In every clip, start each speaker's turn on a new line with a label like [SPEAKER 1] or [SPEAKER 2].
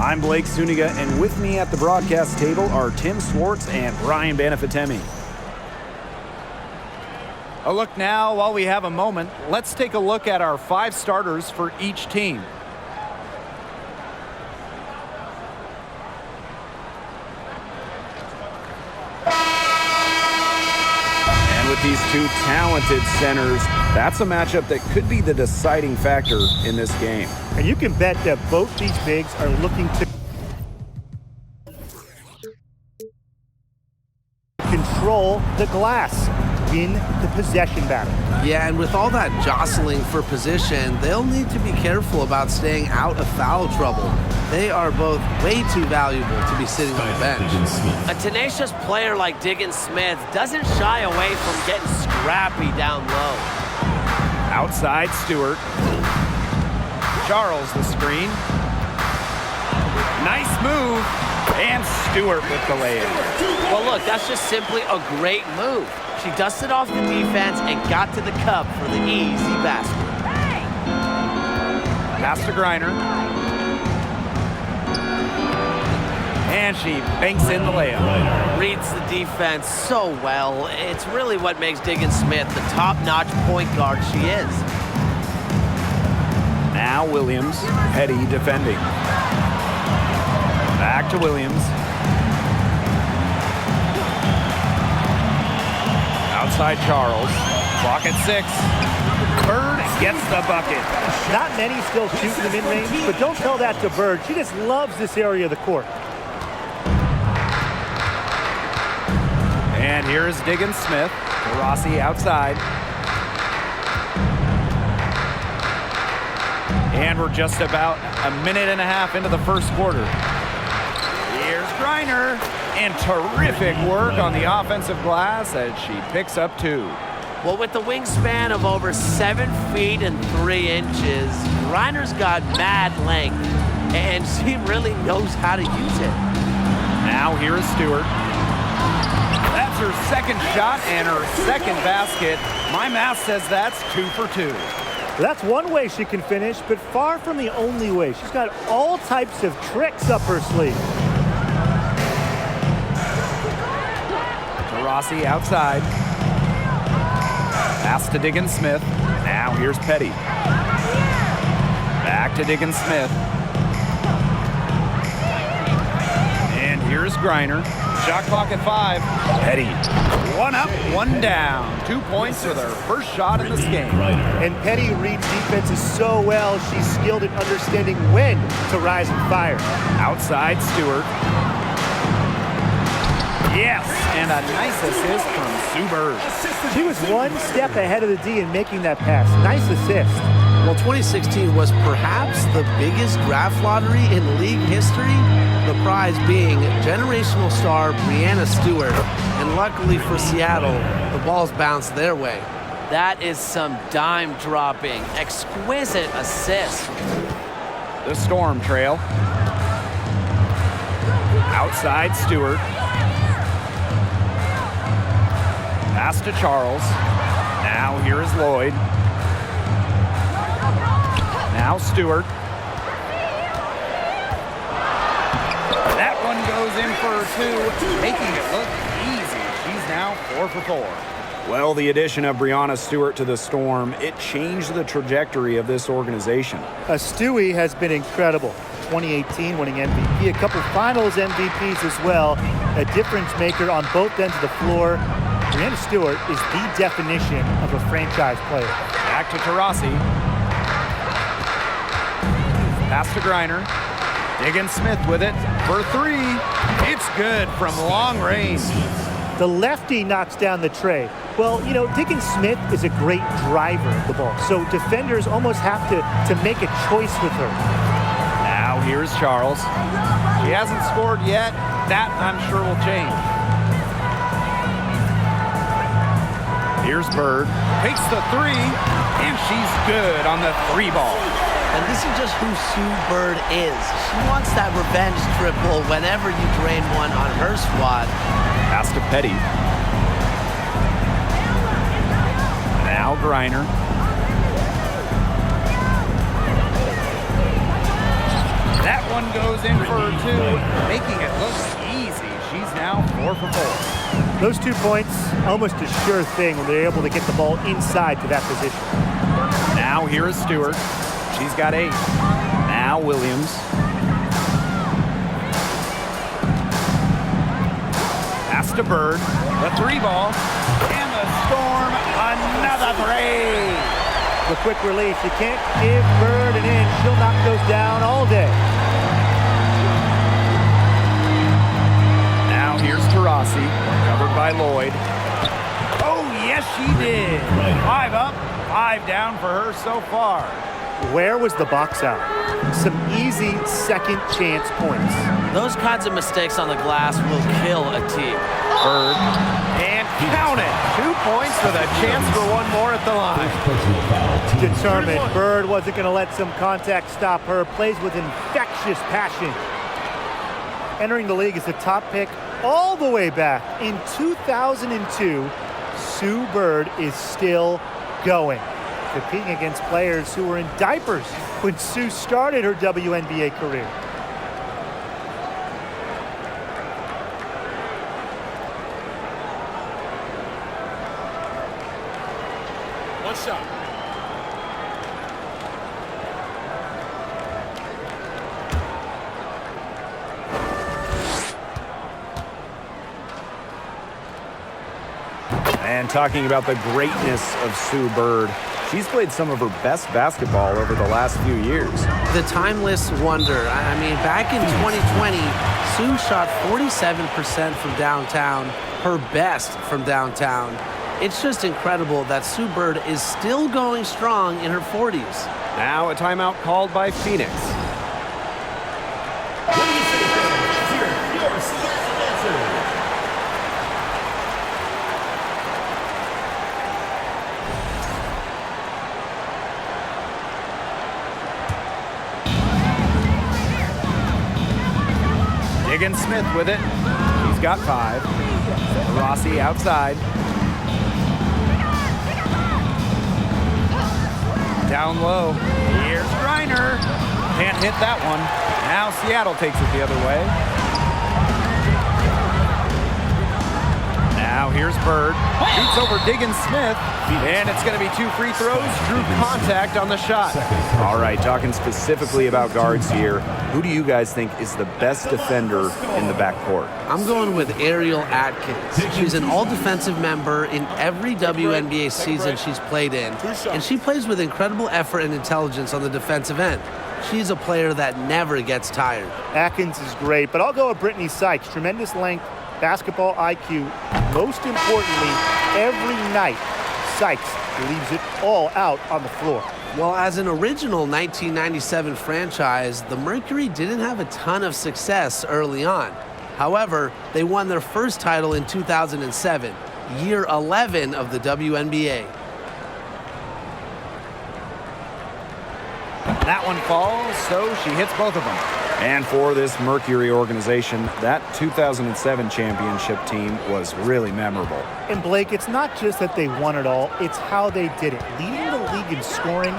[SPEAKER 1] I'm Blake Zuniga, and with me at the broadcast table are Tim Swartz and Brian Banafitemi. A look now, while we have a moment, let's take a look at our 5 starters for each team. And with these two talented centers, that's a matchup that could be the deciding factor in this game.
[SPEAKER 2] And you can bet that both these bigs are looking to control the glass, win the possession battle.
[SPEAKER 3] Yeah, and with all that jostling for position, they'll need to be careful about staying out of foul trouble. They are both way too valuable to be sitting on the bench.
[SPEAKER 4] A tenacious player like Diggins Smith doesn't shy away from getting scrappy down low.
[SPEAKER 1] Outside Stewart. Charles the screen. Nice move. And Stewart with the layup.
[SPEAKER 4] Well, look, that's just simply a great move. She dusted off the defense and got to the cup for the easy basket.
[SPEAKER 1] Pass to Griner. And she banks in the layup.
[SPEAKER 4] Reads the defense so well. It's really what makes Diggins Smith the top-notch point guard she is.
[SPEAKER 1] Now Williams, Petty defending. Back to Williams. Outside Charles. Clock at 6. Bird gets the bucket.
[SPEAKER 2] Not many still shooting the mid-range, but don't tell that to Bird. She just loves this area of the court.
[SPEAKER 1] And here is Diggins Smith. Rossi outside. And we're just about a minute and a half into the first quarter. Here's Griner. And terrific work on the offensive glass as she picks up 2.
[SPEAKER 4] Well, with the wingspan of over 7 feet and 3 inches, Griner's got mad length, and she really knows how to use it.
[SPEAKER 1] Now here is Stewart. That's her second shot and her second basket. My math says that's 2 for 2.
[SPEAKER 2] That's one way she can finish, but far from the only way. She's got all types of tricks up her sleeve.
[SPEAKER 1] Rossi outside. Pass to Diggins Smith. Now here's Petty. Back to Diggins Smith. And here's Griner. Shot clock at 5. Petty. 1 up, 1 down. 2 points with her first shot in this game.
[SPEAKER 2] And Petty reads defenses so well, she's skilled at understanding when to rise and fire.
[SPEAKER 1] Outside Stewart. Yes, and a nice assist from Sue Bird.
[SPEAKER 2] She was 1 step ahead of the D in making that pass. Nice assist.
[SPEAKER 3] Well, 2016 was perhaps the biggest draft lottery in league history, the prize being generational star Breanna Stewart. And luckily for Seattle, the balls bounced their way.
[SPEAKER 4] That is some dime-dropping, exquisite assist.
[SPEAKER 1] The Storm trail. Outside Stewart. Pass to Charles. Now here is Lloyd. Now Stewart. That one goes in for 2, making it look easy. She's now 4 for 4. Well, the addition of Breanna Stewart to the Storm, it changed the trajectory of this organization.
[SPEAKER 2] Stewie has been incredible. 2018 winning MVP, a couple finals MVPs as well. A difference maker on both ends of the floor. Breanna Stewart is the definition of a franchise player.
[SPEAKER 1] Back to Taurasi. Pass to Griner. Diggins Smith with it for 3. It's good from long range.
[SPEAKER 2] The lefty knocks down the tray. Well, you know, Diggins Smith is a great driver of the ball, so defenders almost have to make a choice with her.
[SPEAKER 1] Now here's Charles. She hasn't scored yet. That, I'm sure, will change. Here's Bird. Takes the 3, and she's good on the 3 ball.
[SPEAKER 4] And this is just who Sue Bird is. She wants that revenge triple whenever you drain one on her squad.
[SPEAKER 1] Pass to Petty. Now Griner. That one goes goes in for 2, making it look easy. She's now 4 for 4.
[SPEAKER 2] Those 2 points, almost a sure thing when they're able to get the ball inside to that position.
[SPEAKER 1] Now here is Stewart. She's got 8. Now Williams. Pass to Bird. The 3 ball. And the Storm, another 3.
[SPEAKER 2] The quick release. You can't give Bird an inch. She'll knock those down all day.
[SPEAKER 1] Now here's Tarasi, covered by Lloyd. Oh, yes, she did. 5 up, 5 down for her so far.
[SPEAKER 2] Where was the box out? Some easy second chance points.
[SPEAKER 4] Those kinds of mistakes on the glass will kill a team.
[SPEAKER 1] Bird, and count it. 2 points with a chance for 1 more at the line.
[SPEAKER 2] Determined. Bird wasn't going to let some contact stop her. Plays with infectious passion. Entering the league as the top pick all the way back in 2002, Sue Bird is still going, competing against players who were in diapers when Sue started her WNBA career.
[SPEAKER 5] One shot.
[SPEAKER 1] And talking about the greatness of Sue Bird, she's played some of her best basketball over the last few years.
[SPEAKER 3] The timeless wonder. I mean, back in 2020, Sue shot 47% from downtown, her best from downtown. It's just incredible that Sue Bird is still going strong in her 40s.
[SPEAKER 1] Now a timeout called by Phoenix. Diggins Smith with it. He's got 5. Rossi outside. Down low. Here's Griner. Can't hit that one. Now Seattle takes it the other way. Now here's Bird. Shoots over Diggins Smith. And it's going to be 2 free throws. Drew contact on the shot. All right, talking specifically about guards here. Who do you guys think is the best defender in the backcourt?
[SPEAKER 3] I'm going with Ariel Atkins. She's an all-defensive member in every WNBA season she's played in, and she plays with incredible effort and intelligence on the defensive end. She's a player that never gets tired.
[SPEAKER 2] Atkins is great, but I'll go with Brittany Sykes. Tremendous length, basketball IQ. Most importantly, every night, Sykes leaves it all out on the floor.
[SPEAKER 3] Well, as an original 1997 franchise, the Mercury didn't have a ton of success early on. However, they won their first title in 2007, year 11 of the WNBA.
[SPEAKER 1] That one falls, so she hits both of them. And for this Mercury organization, that 2007 championship team was really memorable.
[SPEAKER 2] And Blake, it's not just that they won it all, it's how they did it. Leading the league in scoring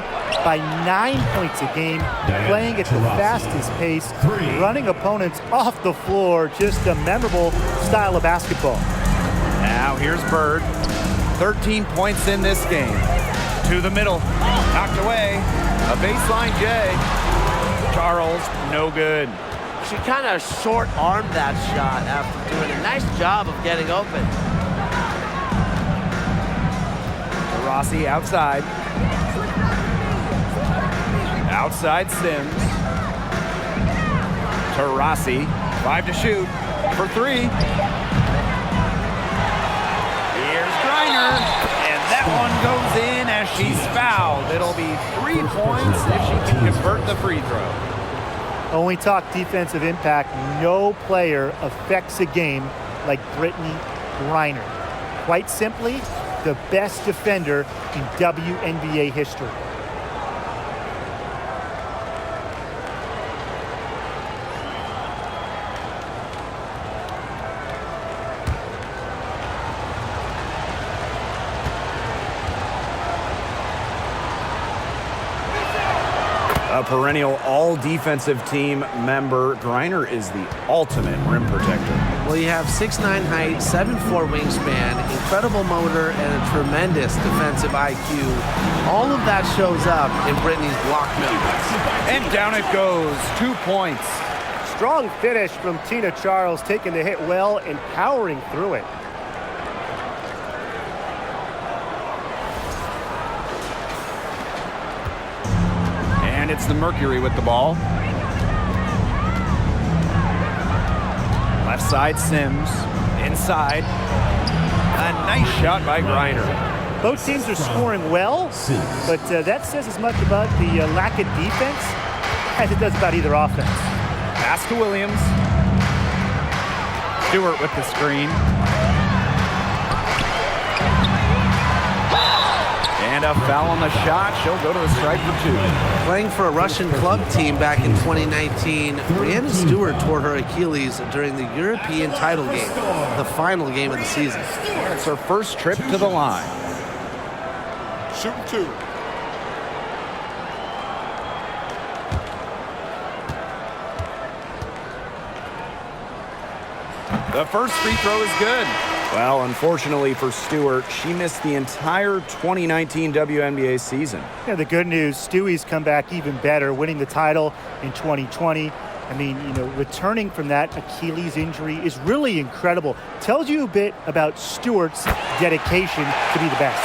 [SPEAKER 2] by 9 points a game, playing at the fastest pace, running opponents off the floor, just a memorable style of basketball.
[SPEAKER 1] Now here's Bird. 13 points in this game. To the middle, knocked away. A baseline J. Charles, no good.
[SPEAKER 4] She kind of short-armed that shot after doing a nice job of getting open.
[SPEAKER 1] Rossi outside. Outside Sims. Tarasi, 5 to shoot for 3. Here's Griner, and that one goes in as she's fouled. It'll be 3 points if she can convert the free throw.
[SPEAKER 2] When we talk defensive impact, no player affects a game like Brittany Griner. Quite simply, the best defender in WNBA history.
[SPEAKER 1] A A perennial all-defensive team member, Griner is the ultimate rim protector.
[SPEAKER 3] Well, you have 6'9" height, 7'4" wingspan, incredible motor, and a tremendous defensive IQ. All of that shows up in Brittany's block numbers.
[SPEAKER 1] And down it goes, 2 points.
[SPEAKER 2] Strong finish from Tina Charles, taking the hit well and powering through it.
[SPEAKER 1] And it's the Mercury with the ball. Left side, Sims. Inside. A nice shot by Griner.
[SPEAKER 2] Both teams are scoring well, but that says as much about the lack of defense as it does about either offense.
[SPEAKER 1] Pass to Williams. Stewart with the screen. And a foul on the shot. She'll go to the strike for 2.
[SPEAKER 3] Playing for a Russian club team back in 2019, Brianna Stewart tore her Achilles during the European title game, the final game of the season.
[SPEAKER 1] It's her first trip to the line.
[SPEAKER 5] Shooting 2.
[SPEAKER 1] The first free throw is good. Well, unfortunately for Stewart, she missed the entire 2019 WNBA season.
[SPEAKER 2] Yeah, the good news, Stewie's come back even better, winning the title in 2020. I mean, returning from that Achilles injury is really incredible. Tells you a bit about Stewart's dedication to be the best.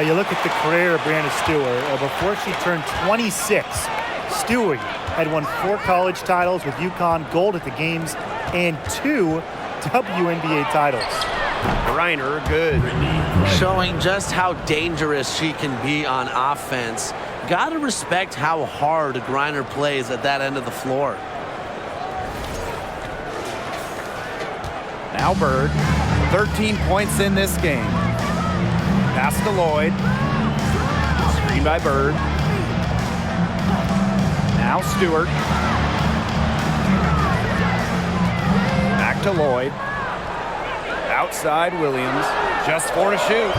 [SPEAKER 2] You look at the career of Brianna Stewart. Before she turned 26, Stewie had won 4 college titles with UConn, gold at the games, and 2 WNBA titles.
[SPEAKER 1] Griner, good.
[SPEAKER 4] Showing just how dangerous she can be on offense. Gotta respect how hard Griner plays at that end of the floor.
[SPEAKER 1] Now Bird, 13 points in this game. Pass to Lloyd. Screen by Bird. Now Stewart. Back to Lloyd. Outside Williams. Just 4 to shoot.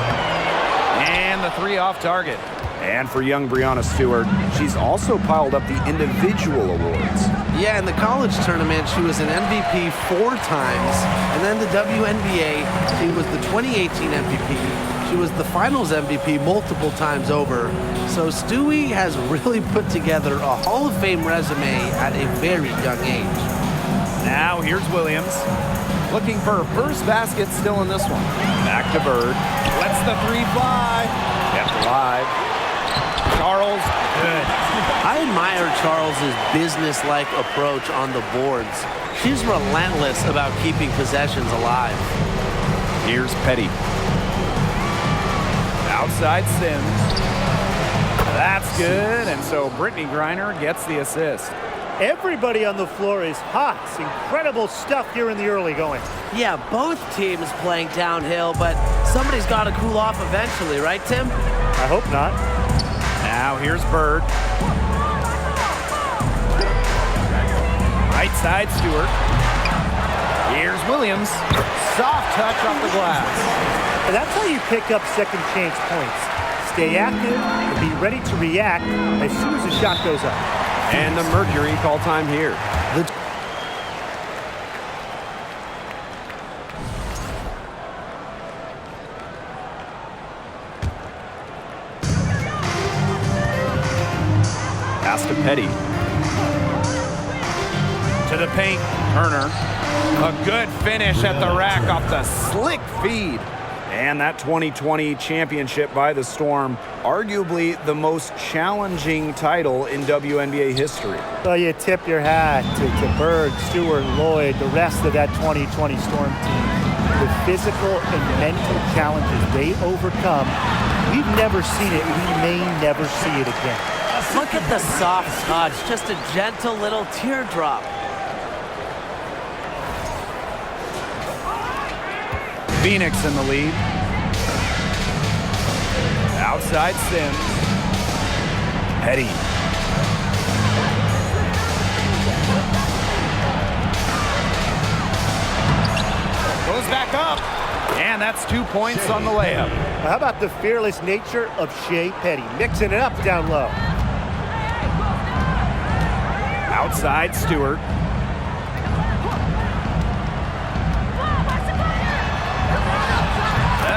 [SPEAKER 1] And the 3 off target. And for young Brianna Stewart, she's also piled up the individual awards.
[SPEAKER 3] Yeah, in the college tournament, she was an MVP 4 times. And then the WNBA, she was the 2018 MVP. She was the finals MVP multiple times over. So Stewie has really put together a Hall of Fame resume at a very young age.
[SPEAKER 1] Now here's Williams. Looking for her first basket still in this one. Back to Bird. Lets the 3 fly. Kept alive. Charles, good.
[SPEAKER 4] I admire Charles's business-like approach on the boards. She's relentless about keeping possessions alive.
[SPEAKER 1] Here's Petty. Outside Sims. That's good, and so Brittany Griner gets the assist.
[SPEAKER 2] Everybody on the floor is hot. It's incredible stuff here in the early going.
[SPEAKER 4] Yeah, both teams playing downhill, but somebody's got to cool off eventually, right, Tim?
[SPEAKER 2] I hope not.
[SPEAKER 1] Now here's Bird. Right side Stewart. Here's Williams. Soft touch off the glass.
[SPEAKER 2] And that's how you pick up second chance points. Stay active and be ready to react as soon as the shot goes up.
[SPEAKER 1] And the Mercury call time here. Pass to Petty. To the paint, Turner. A good finish at the rack off the slick feed. And that 2020 championship by the Storm, arguably the most challenging title in WNBA history.
[SPEAKER 2] Well, you tip your hat to Bird, Stewart, Lloyd, the rest of that 2020 Storm team. The physical and mental challenges they overcome, we've never seen it. We may never see it again.
[SPEAKER 4] Look at the soft touch, just a gentle little teardrop.
[SPEAKER 1] Phoenix in the lead. Outside Sims. Petty. Goes back up. And that's 2 points on the layup.
[SPEAKER 2] How about the fearless nature of Shea Petty? Mixing it up down low.
[SPEAKER 1] Outside Stewart.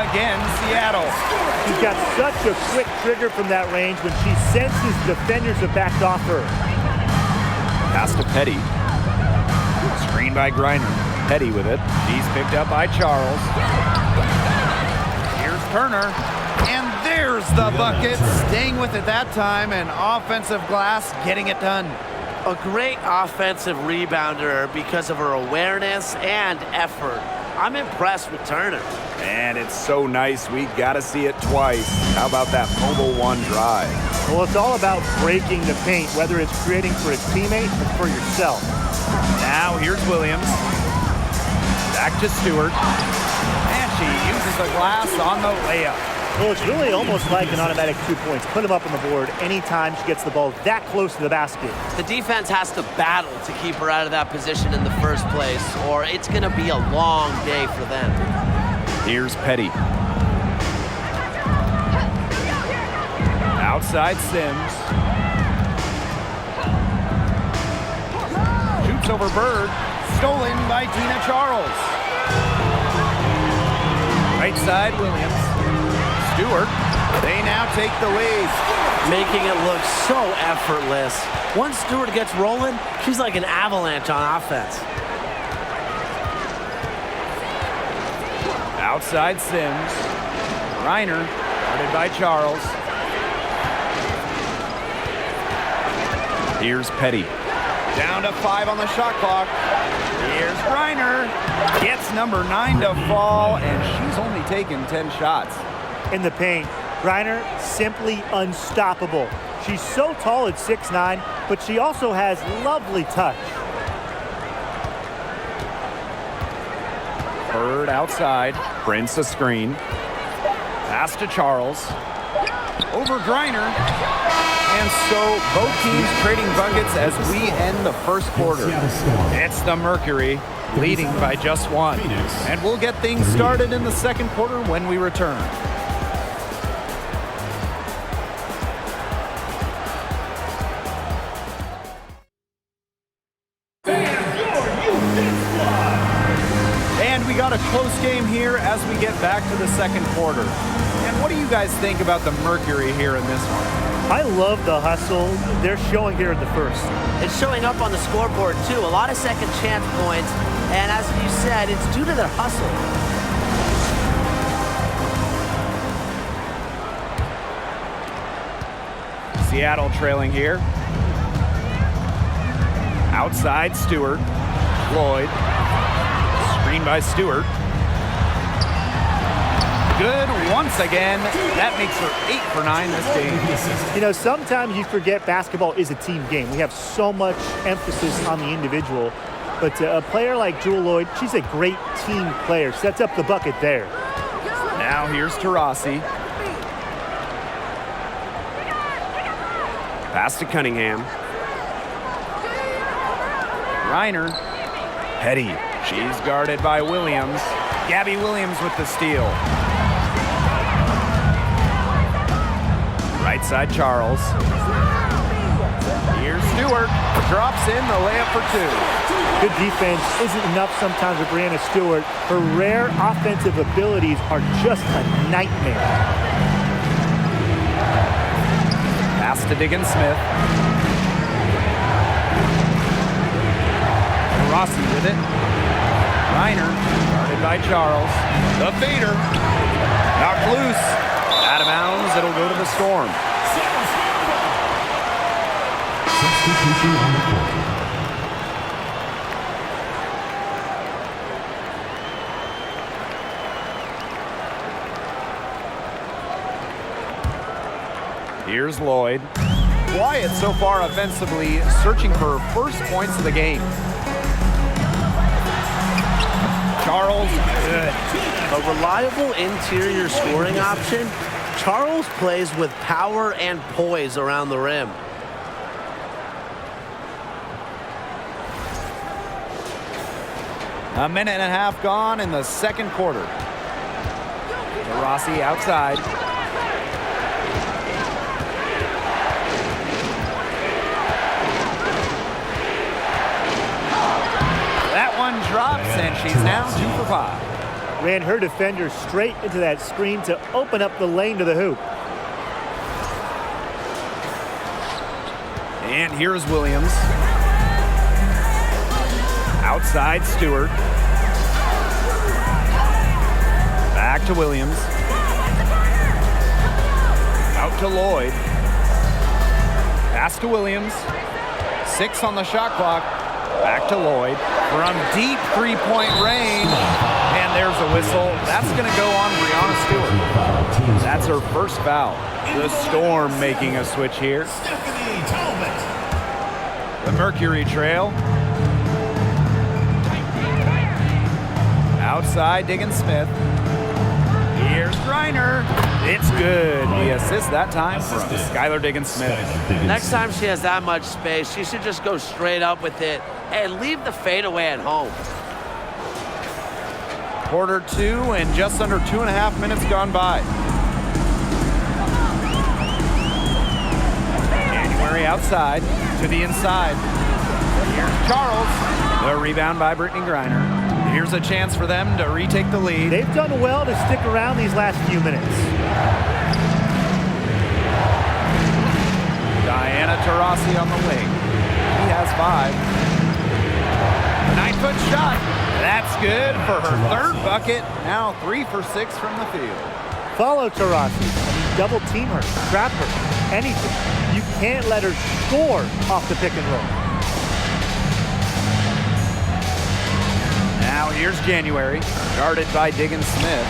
[SPEAKER 1] Again, Seattle.
[SPEAKER 2] She's got such a quick trigger from that range when she senses defenders have backed off her.
[SPEAKER 1] Pass to Petty. Screen by Griner. Petty with it. He's picked up by Charles. Here's Turner. And there's the bucket. Staying with it that time, and offensive glass getting it done.
[SPEAKER 4] A great offensive rebounder because of her awareness and effort. I'm impressed with Turner.
[SPEAKER 1] And it's so nice, we gotta see it twice. How about that mobile one drive?
[SPEAKER 2] Well, it's all about breaking the paint, whether it's creating for a teammate or for yourself.
[SPEAKER 1] Now here's Williams. Back to Stewart. And she uses the glass on the layup.
[SPEAKER 2] Well, it's really almost like an automatic 2 points. Put them up on the board anytime she gets the ball that close to the basket.
[SPEAKER 4] The defense has to battle to keep her out of that position in the first place, or it's going to be a long day for them.
[SPEAKER 1] Here's Petty. Outside Sims. Shoots over Bird. Stolen by Tina Charles. Right side, Williams. Stewart. They now take the lead.
[SPEAKER 4] Making it look so effortless. Once Stewart gets rolling, she's like an avalanche on offense.
[SPEAKER 1] Outside Sims. Reiner, guarded by Charles. Here's Petty. Down to 5 on the shot clock. Here's Reiner. Gets number 9 to fall, and she's only taken 10 shots.
[SPEAKER 2] In the paint, Griner simply unstoppable. She's so tall at 6'9", but she also has lovely touch.
[SPEAKER 1] Bird outside. Prince a screen. Pass to Charles. Over Griner. And so both teams trading buckets as we end the first quarter. It's the Mercury leading by just 1. And we'll get things started in the second quarter when we return. Got a close game here as we get back to the second quarter. And what do you guys think about the Mercury here in this one?
[SPEAKER 2] I love the hustle they're showing here in the first.
[SPEAKER 4] It's showing up on the scoreboard too. A lot of second chance points. And as you said, it's due to their hustle.
[SPEAKER 1] Seattle trailing here. Outside Stewart. Floyd. Screen by Stewart. Good once again. That makes her 8 for 9 this game.
[SPEAKER 2] You know, sometimes you forget basketball is a team game. We have so much emphasis on the individual. But a player like Jewel Lloyd, she's a great team player. Sets up the bucket there.
[SPEAKER 1] Now here's Taurasi. Pass to Cunningham. Reiner. Petty. She's guarded by Williams. Gabby Williams with the steal. Right side Charles. Here's Stewart. Drops in the layup for 2.
[SPEAKER 2] Good defense isn't enough sometimes with Brianna Stewart. Her rare offensive abilities are just a nightmare.
[SPEAKER 1] Pass to Diggins-Smith. Rossi with it. Reiner, guarded by Charles. The fader. Knocked loose. Out of bounds, it'll go to the Storm.
[SPEAKER 6] Substitution on the court.
[SPEAKER 1] Here's Lloyd. Wyatt so far offensively searching for her first points of the game. Charles, good.
[SPEAKER 4] A reliable interior scoring option. Charles plays with power and poise around the rim.
[SPEAKER 1] A minute and a half gone in the second quarter. Rossi outside. drops, and she's now 2 for 5.
[SPEAKER 2] Ran her defender straight into that screen to open up the lane to the hoop.
[SPEAKER 1] And here's Williams. Outside Stewart. Back to Williams. Out to Lloyd. Pass to Williams. 6 on the shot clock. Back to Lloyd. From deep three-point range. And there's a whistle. That's going to go on Brianna Stewart. That's her first foul. The Storm making a switch here. The Mercury trail. Outside Diggins-Smith. Here's Griner. It's good. The assist that time from Skylar Diggins-Smith.
[SPEAKER 4] Next time she has that much space, she should just go straight up with it and leave the fadeaway at home.
[SPEAKER 1] Quarter 2 and just under 2.5 minutes gone by. January outside to the inside. Here's Charles. The rebound by Brittany Griner. Here's a chance for them to retake the lead.
[SPEAKER 2] They've done well to stick around these last few minutes.
[SPEAKER 1] Diana Taurasi on the wing. He has 5. 9-foot shot. That's good for her third bucket. Now 3 for 6 from the field.
[SPEAKER 2] Follow Taurasi. Double team her, trap her, anything. You can't let her score off the pick and roll.
[SPEAKER 1] Now here's January, guarded by Diggins-Smith.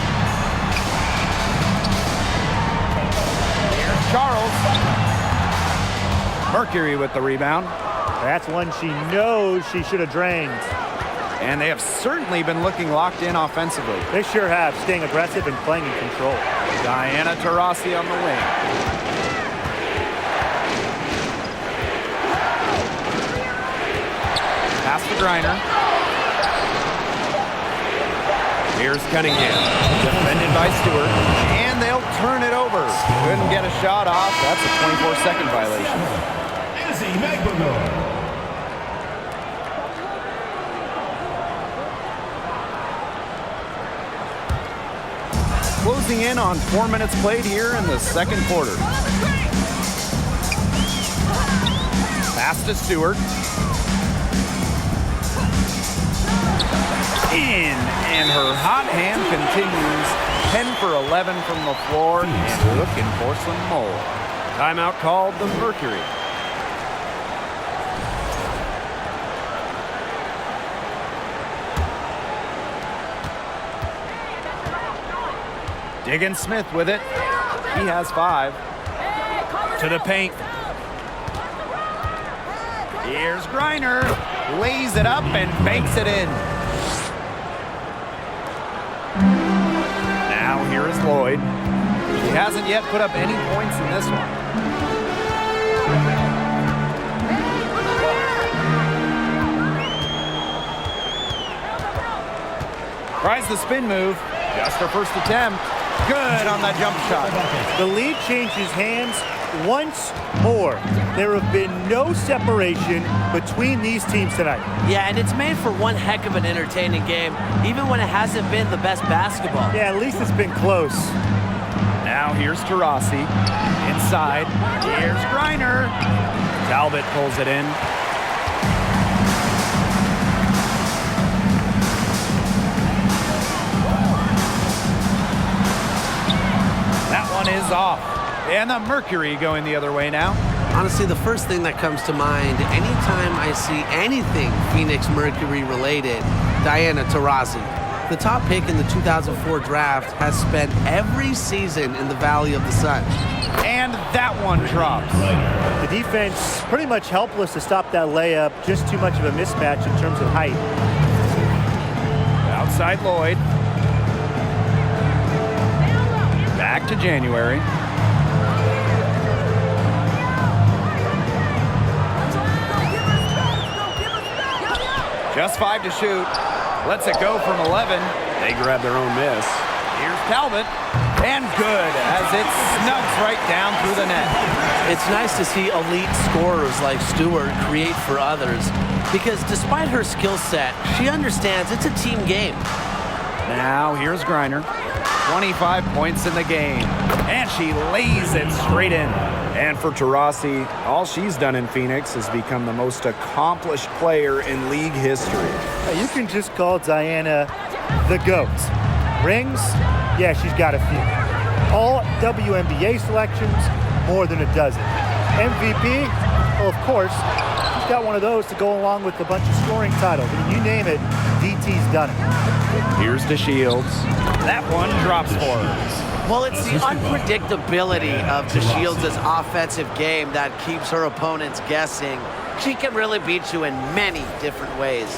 [SPEAKER 1] Here's Charles. Mercury with the rebound.
[SPEAKER 2] That's one she knows she should have drained.
[SPEAKER 1] And they have certainly been looking locked in offensively.
[SPEAKER 2] They sure have, staying aggressive and playing in control.
[SPEAKER 1] Diana Taurasi on the wing. Pass to Griner. Here's Cunningham, defended by Stewart, and they'll turn it over. Couldn't get a shot off. That's a 24-second violation. Closing in on 4 minutes played here in the second quarter. Pass to Stewart. In, and her hot hand continues. 10 for 11 from the floor and looking for some more. Timeout called the Mercury. Diggins-Smith with it. He has 5. To the paint. Here's Griner. Lays it up and banks it in. Now here is Lloyd. She hasn't yet put up any points in this one. Tries the spin move. Just her first attempt. Good on that jump shot.
[SPEAKER 2] The lead changes hands once more. There have been no separation between these teams tonight.
[SPEAKER 4] Yeah, and it's made for one heck of an entertaining game, even when it hasn't been the best basketball.
[SPEAKER 2] Yeah, at least it's been close.
[SPEAKER 1] Now here's Taurasi. Inside. Here's Griner. Talbot pulls it in. That one is off. And the Mercury going the other way now.
[SPEAKER 3] Honestly, the first thing that comes to mind anytime I see anything Phoenix Mercury related, Diana Taurasi. The top pick in the 2004 draft has spent every season in the Valley of the Sun.
[SPEAKER 1] And that one drops.
[SPEAKER 2] The defense pretty much helpless to stop that layup. Just too much of a mismatch in terms of height.
[SPEAKER 1] Outside Lloyd. Back to January. Just 5 to shoot. Lets it go from 11. They grab their own miss. Here's Talbot. And good as it snugs right down through the net.
[SPEAKER 3] It's nice to see elite scorers like Stewart create for others because despite her skill set, she understands it's a team game.
[SPEAKER 1] Now here's Griner. 25 points in the game. And she lays it straight in. And for Taurasi, all she's done in Phoenix is become the most accomplished player in league history.
[SPEAKER 2] You can just call Diana the GOAT. Rings? Yeah, she's got a few. All WNBA selections, more than a dozen. MVP? Well, of course, she's got one of those to go along with a bunch of scoring titles. I mean, you name it, DT's done it.
[SPEAKER 1] Here's DeShields. That one drops for her.
[SPEAKER 4] Well, it's the unpredictability of DeShields' offensive game that keeps her opponents guessing. She can really beat you in many different ways.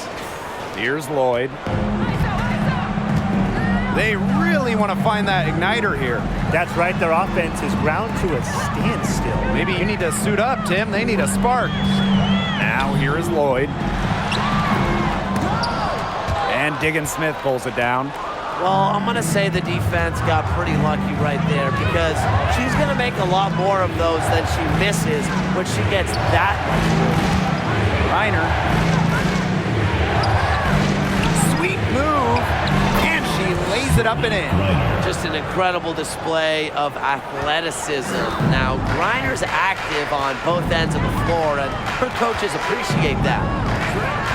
[SPEAKER 1] Here's Lloyd. They really want to find that igniter here.
[SPEAKER 2] That's right, their offense is ground to a standstill.
[SPEAKER 1] Maybe you need to suit up, Tim. They need a spark. Now here is Lloyd. And Diggins-Smith pulls it down.
[SPEAKER 4] Well, I'm going to say the defense got pretty lucky right there because she's going to make a lot more of those than she misses when she gets that much.
[SPEAKER 1] Reiner. Sweet move. And she lays it up and in.
[SPEAKER 4] Just an incredible display of athleticism. Now, Griner's active on both ends of the floor, and her coaches appreciate that.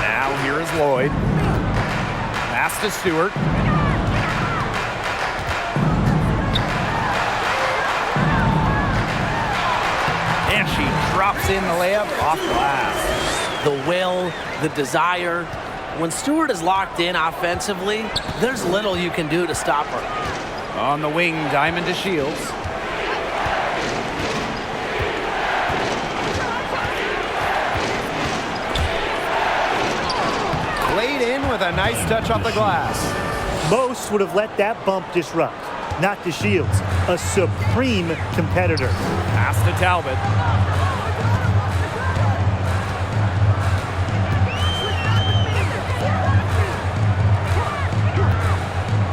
[SPEAKER 1] Now here is Lloyd. Pass to Stewart. And she drops in the layup off glass.
[SPEAKER 4] The will, the desire. When Stewart is locked in offensively, there's little you can do to stop her.
[SPEAKER 1] On the wing, Diamond DeShields. Laid in with a nice touch off the glass.
[SPEAKER 2] Most would have let that bump disrupt. Not DeShields, a supreme competitor.
[SPEAKER 1] Pass to Talbot.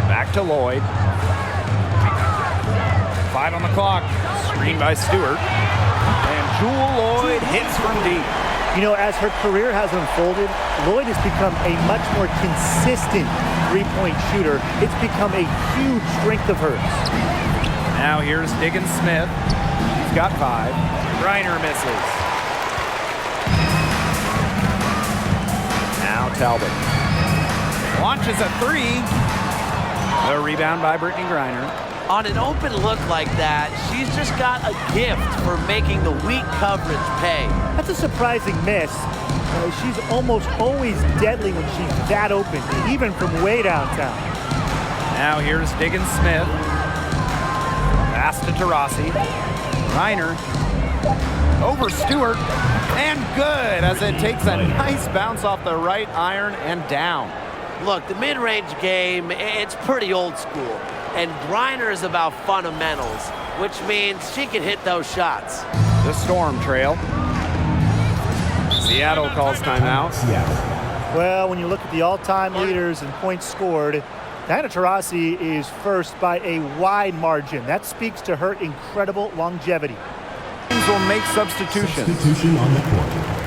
[SPEAKER 1] Back to Lloyd. 5 on the clock. Screen by Stewart. And Jewel Lloyd hits from deep.
[SPEAKER 2] You know, as her career has unfolded, Lloyd has become a much more consistent three-point shooter. It's become a huge strength of hers.
[SPEAKER 1] Now here's Diggins-Smith. He's got 5. Griner misses. Now Talbot. Launches a 3. A rebound by Brittany Griner.
[SPEAKER 4] On an open look like that, she's just got a gift for making the weak coverage pay.
[SPEAKER 2] That's a surprising miss. She's almost always deadly when she's that open, even from way downtown.
[SPEAKER 1] Now here's Diggins-Smith. Pass to Taurasi. Griner over Stewart. And good as it takes a nice bounce off the right iron and down.
[SPEAKER 4] Look, the mid-range game, it's pretty old school. And Griner is about fundamentals, which means she can hit those shots.
[SPEAKER 1] The Storm trail. Seattle calls timeout.
[SPEAKER 2] Well, when you look at the all-time leaders in points scored, Diana Taurasi is first by a wide margin. That speaks to her incredible longevity.
[SPEAKER 1] Teams will make substitutions.
[SPEAKER 6] Substitution on the court.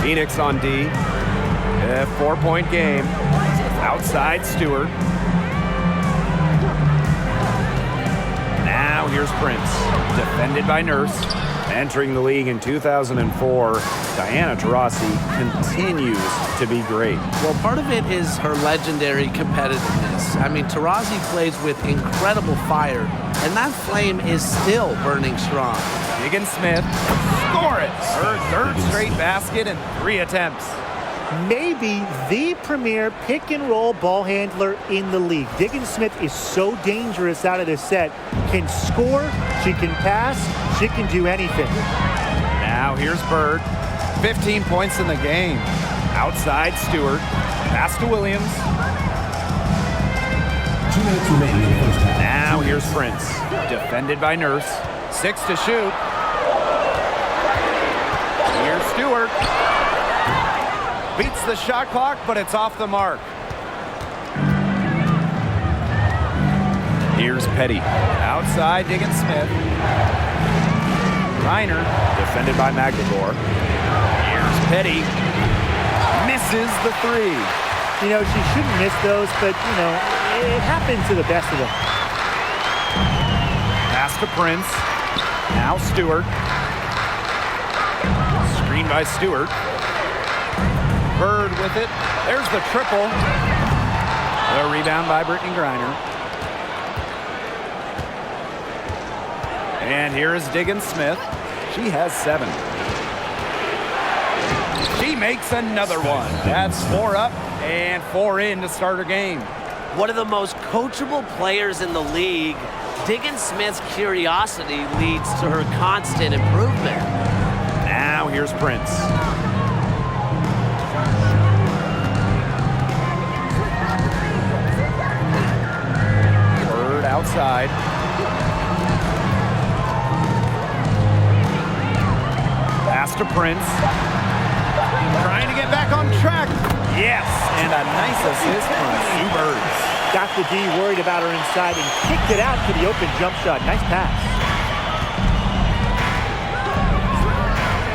[SPEAKER 1] Phoenix on D. A 4-point game. Outside Stewart. Now here's Prince. Defended by Nurse. Entering the league in 2004, Diana Taurasi continues to be great.
[SPEAKER 3] Well, part of it is her legendary competitiveness. I mean, Taurasi plays with incredible fire, and that flame is still burning strong.
[SPEAKER 1] Diggins-Smith, score it! Her third straight basket in 3 attempts.
[SPEAKER 2] Maybe the premier pick-and-roll ball handler in the league. Diggins-Smith is so dangerous out of this set. Can score, she can pass, she can do anything.
[SPEAKER 1] Now here's Bird. 15 points in the game. Outside Stewart. Pass to Williams.
[SPEAKER 6] 2 minutes remaining in the first half.
[SPEAKER 1] Now here's Prince. Defended by Nurse. 6 to shoot. Stewart. Beats the shot clock, but it's off the mark. Here's Petty. Outside, digging Smith. Reiner, defended by McAvoy. Here's Petty. Misses the three.
[SPEAKER 2] You know, she shouldn't miss those, but, you know, it happens to the best of them.
[SPEAKER 1] Pass to Prince. Now Stewart. Screen by Stewart. Bird with it. There's the triple. The rebound by Brittany Griner. And here is Diggins Smith. She has 7. She makes another one. That's 4 up and 4 in to start her game.
[SPEAKER 4] One of the most coachable players in the league, Diggins Smith's curiosity leads to her constant improvement.
[SPEAKER 1] Now here's Prince. Bird outside. Pass to Prince. Trying to get back on track. Yes, and a nice assist from Sue Birds.
[SPEAKER 2] Got the D worried about her inside and kicked it out for the open jump shot. Nice pass.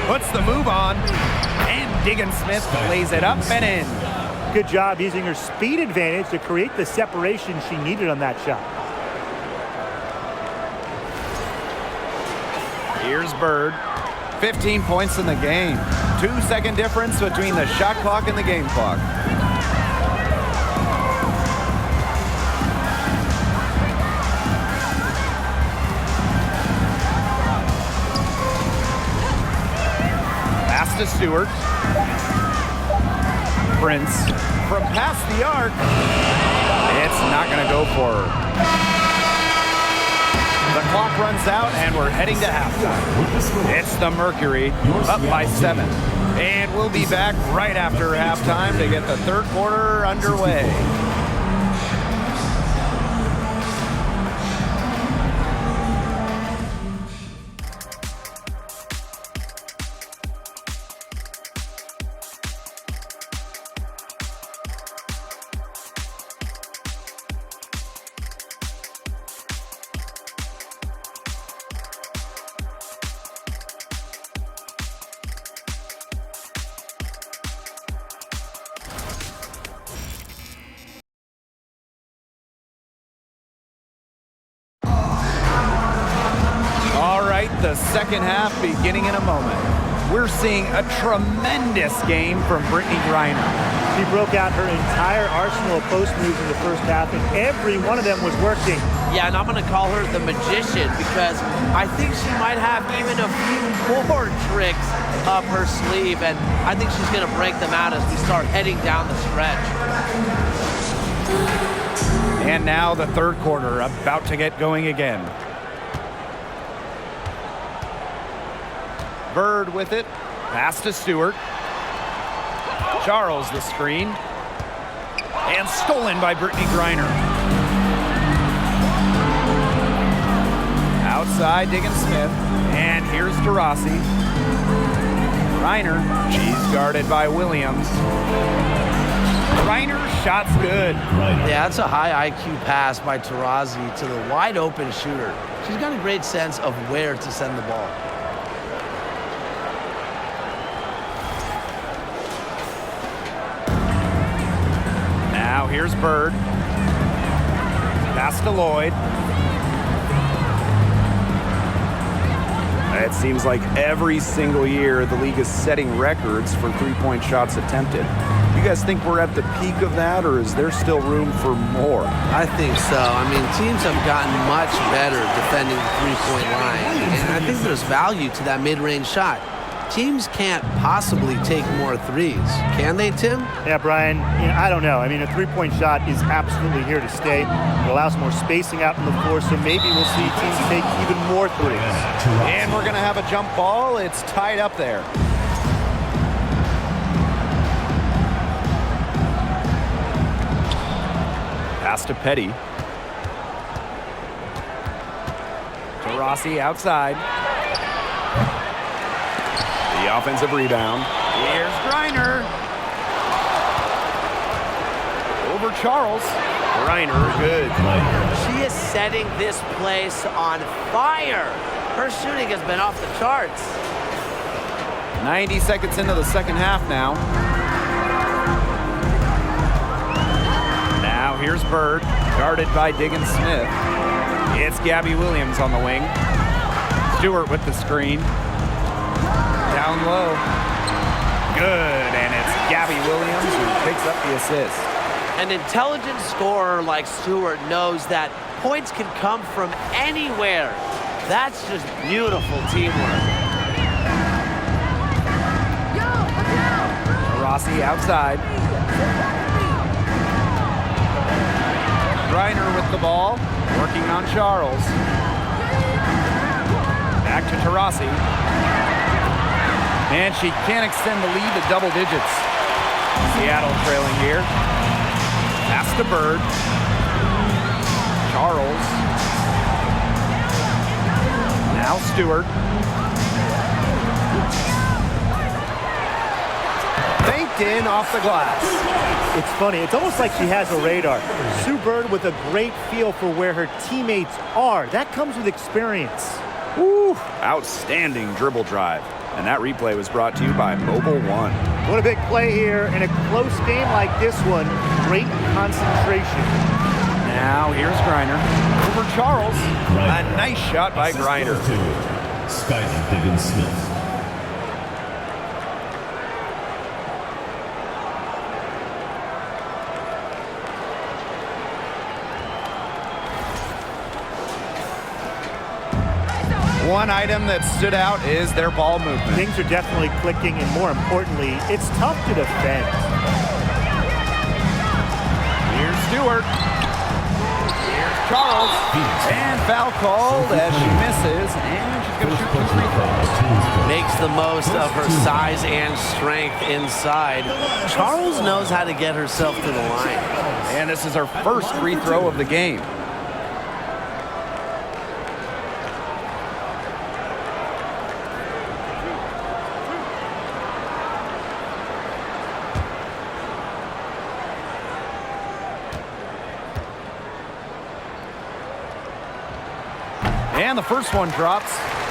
[SPEAKER 1] Puts the move on, and Diggins Smith lays it up and in.
[SPEAKER 2] Good job using her speed advantage to create the separation she needed on that shot.
[SPEAKER 1] Here's Bird. 15 points in the game. 2-second difference between the shot clock and the game clock. Pass to Stewart. Prince from past the arc. It's not going to go for her. The clock runs out, and we're heading to halftime. It's the Mercury, up by 7. And we'll be back right after halftime to get the third quarter underway. The second half beginning in a moment. We're seeing a tremendous game from Brittany Griner.
[SPEAKER 2] She broke out her entire arsenal of post moves in the first half, and every one of them was working.
[SPEAKER 4] Yeah, and I'm going to call her the magician because I think she might have even a few more tricks up her sleeve, and I think she's going to break them out as we start heading down the stretch.
[SPEAKER 1] And now the third quarter about to get going again. Bird with it. Pass to Stewart. Charles the screen. And stolen by Brittany Griner. Outside, Diggins Smith. And here's Taurasi. Griner. She's guarded by Williams. Griner, shot's good.
[SPEAKER 3] Yeah, that's a high IQ pass by Taurasi to the wide open shooter. She's got a great sense of where to send the ball.
[SPEAKER 1] Now here's Bird. Pass to Lloyd. It seems like every single year the league is setting records for three-point shots attempted. You guys think we're at the peak of that, or is there still room for more?
[SPEAKER 3] I think so. I mean, teams have gotten much better defending the three-point line, and I think there's value to that mid-range shot. Teams can't possibly take more threes. Can they, Tim?
[SPEAKER 2] Yeah, Brian, I don't know. I mean, a three-point shot is absolutely here to stay. It allows more spacing out on the floor, so maybe we'll see teams take even more threes.
[SPEAKER 1] And we're going to have a jump ball. It's tied up there. Pass to Petty. Taurasi outside. The The offensive rebound. Here's Griner. Over Charles. Griner, good.
[SPEAKER 4] She is setting this place on fire. Her shooting has been off the charts.
[SPEAKER 1] 90 seconds into the second half now. Now here's Bird, guarded by Diggins Smith. It's Gabby Williams on the wing. Stewart with the screen. Down low. Good, and it's Gabby Williams who picks up the assist.
[SPEAKER 4] An intelligent scorer like Stewart knows that points can come from anywhere. That's just beautiful teamwork.
[SPEAKER 1] Rossi outside. Griner with the ball, working on Charles. Back to Tarasi. And she can't extend the lead to double digits. Seattle trailing here. Pass to Bird. Charles. Now Stewart. Banked in off the glass.
[SPEAKER 2] It's funny. It's almost like she has a radar. Sue Bird with a great feel for where her teammates are. That comes with experience.
[SPEAKER 1] Woo! Outstanding dribble drive. And that replay was brought to you by Mobile One.
[SPEAKER 2] What a big play here in a close game like this one. Great concentration.
[SPEAKER 1] Now here's Griner. Over Charles. A nice shot by Griner.
[SPEAKER 6] Skylar Diggins Smith.
[SPEAKER 1] One item that stood out is their ball movement.
[SPEAKER 2] Things are definitely clicking, and more importantly, it's tough to defend.
[SPEAKER 1] Here's Stewart. Here's Charles. And foul called as she misses, and she's going to shoot two free throws.
[SPEAKER 3] Makes the most of her size and strength inside. Charles knows how to get herself to the line.
[SPEAKER 1] And this is her first free throw of the game. And the first one drops.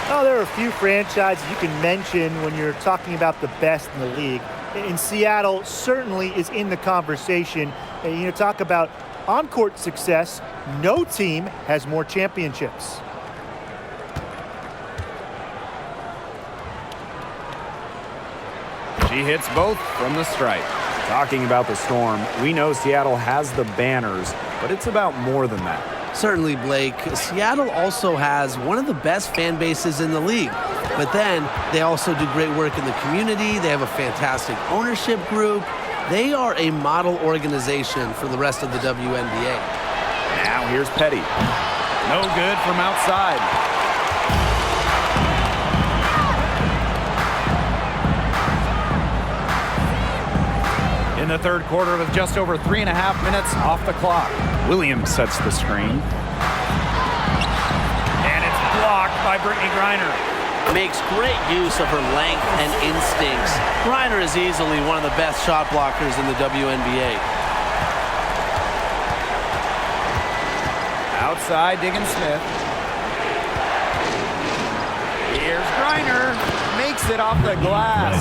[SPEAKER 2] Oh, there are a few franchises you can mention when you're talking about the best in the league. In Seattle, certainly is in the conversation. You know, talk about on-court success. No team has more championships.
[SPEAKER 1] She hits both from the stripe. Talking about the Storm, we know Seattle has the banners, but it's about more than that.
[SPEAKER 3] Certainly, Blake. Seattle also has one of the best fan bases in the league. But then they also do great work in the community. They have a fantastic ownership group. They are a model organization for the rest of the WNBA.
[SPEAKER 1] Now here's Petty. No good from outside. In the third quarter with just over 3.5 minutes off the clock. Williams sets the screen. And it's blocked by Brittany Griner.
[SPEAKER 3] Makes great use of her length and instincts. Griner is easily one of the best shot blockers in the WNBA.
[SPEAKER 1] Outside, Diggins Smith. Here's Griner. Makes it off the glass.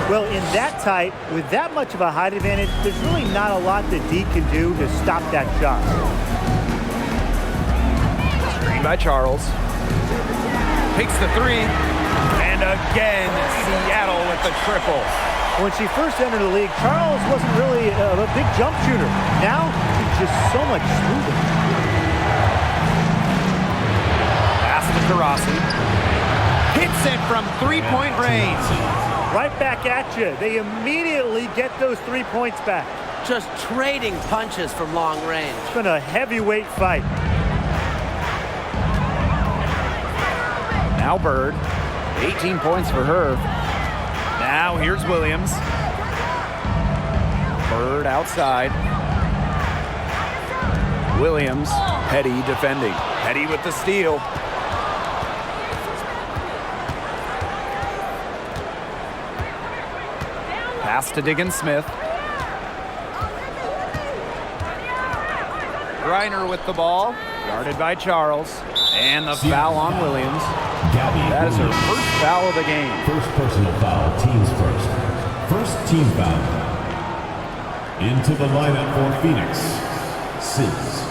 [SPEAKER 2] Well, in that tight, with that much of a height advantage, there's really not a lot that D can do to stop that shot.
[SPEAKER 1] Screen by Charles. Takes the three. And again, Seattle with the triple.
[SPEAKER 2] When she first entered the league, Charles wasn't really a big jump shooter. Now, she's just so much smoother.
[SPEAKER 1] Pass to Tarasi. Hits it from three-point range.
[SPEAKER 2] Right back at you. They immediately get those 3 points back.
[SPEAKER 3] Just trading punches from long range.
[SPEAKER 2] It's been a heavyweight fight.
[SPEAKER 1] Now Bird. 18 points for her. Now here's Williams. Bird outside. Williams. Petty defending. Petty with the steal. Pass to Diggin Smith. Griner with the ball, guarded by Charles. And the foul on Williams. That is her first foul of the game.
[SPEAKER 6] First personal foul, teams first. First team foul. Into the lineup for Phoenix, Sims.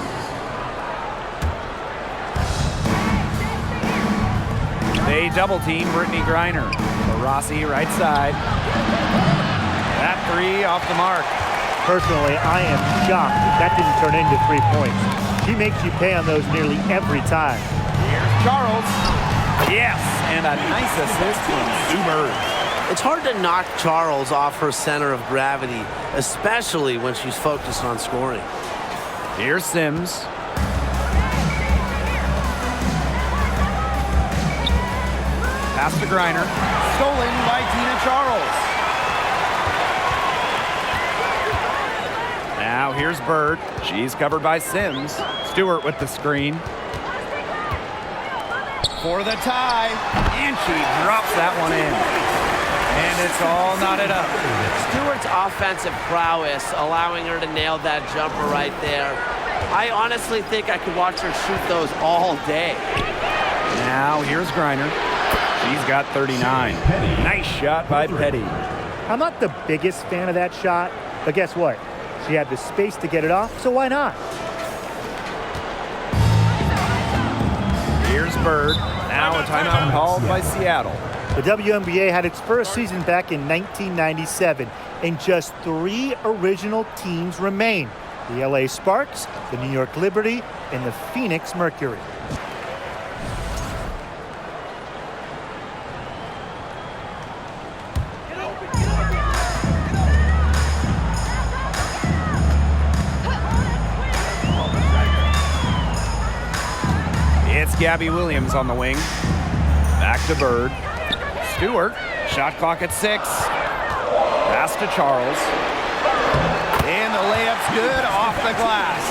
[SPEAKER 1] They double team Brittany Griner. Rossi right side. That three off the mark.
[SPEAKER 2] Personally, I am shocked that didn't turn into 3 points. She makes you pay on those nearly every time.
[SPEAKER 1] Here's Charles. Yes, and a nice assist from Sue Bird.
[SPEAKER 3] It's hard to knock Charles off her center of gravity, especially when she's focused on scoring.
[SPEAKER 1] Here's Sims. Pass to Griner. Stolen by Tina Charles. Now here's Bird. She's covered by Sims. Stewart with the screen. For the tie. And she drops that one in. And it's all knotted up.
[SPEAKER 4] Stewart's offensive prowess allowing her to nail that jumper right there. I honestly think I could watch her shoot those all day.
[SPEAKER 1] Now here's Griner. She's got 39. Nice shot by Petty.
[SPEAKER 2] I'm not the biggest fan of that shot, but guess what? She had the space to get it off, so why not?
[SPEAKER 1] Here's Bird. Now a timeout called by Seattle.
[SPEAKER 2] The WNBA had its first season back in 1997, and just 3 original teams remain: the LA Sparks, the New York Liberty, and the Phoenix Mercury.
[SPEAKER 1] It's Gabby Williams on the wing. Back to Bird. Stewart. Shot clock at 6. Pass to Charles. And the layup's good off the glass.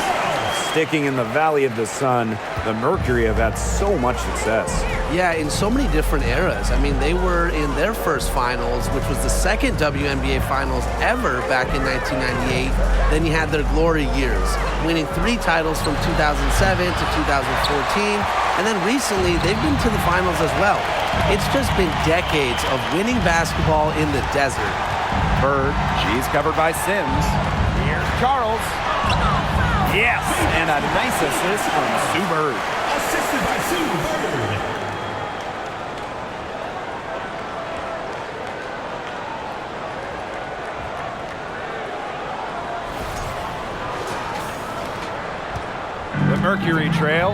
[SPEAKER 1] Sticking in the Valley of the Sun, the Mercury have had so much success.
[SPEAKER 3] Yeah, in so many different eras. I mean, they were in their first finals, which was the second WNBA finals ever back in 1998. Then you had their glory years, winning 3 titles from 2007 to 2014. And then recently, they've been to the finals as well. It's just been decades of winning basketball in the desert.
[SPEAKER 1] Bird, she's covered by Sims. Here's Charles. Yes, and a nice assist from Sue Bird.
[SPEAKER 6] Assisted by Sue Bird.
[SPEAKER 1] The Mercury trail.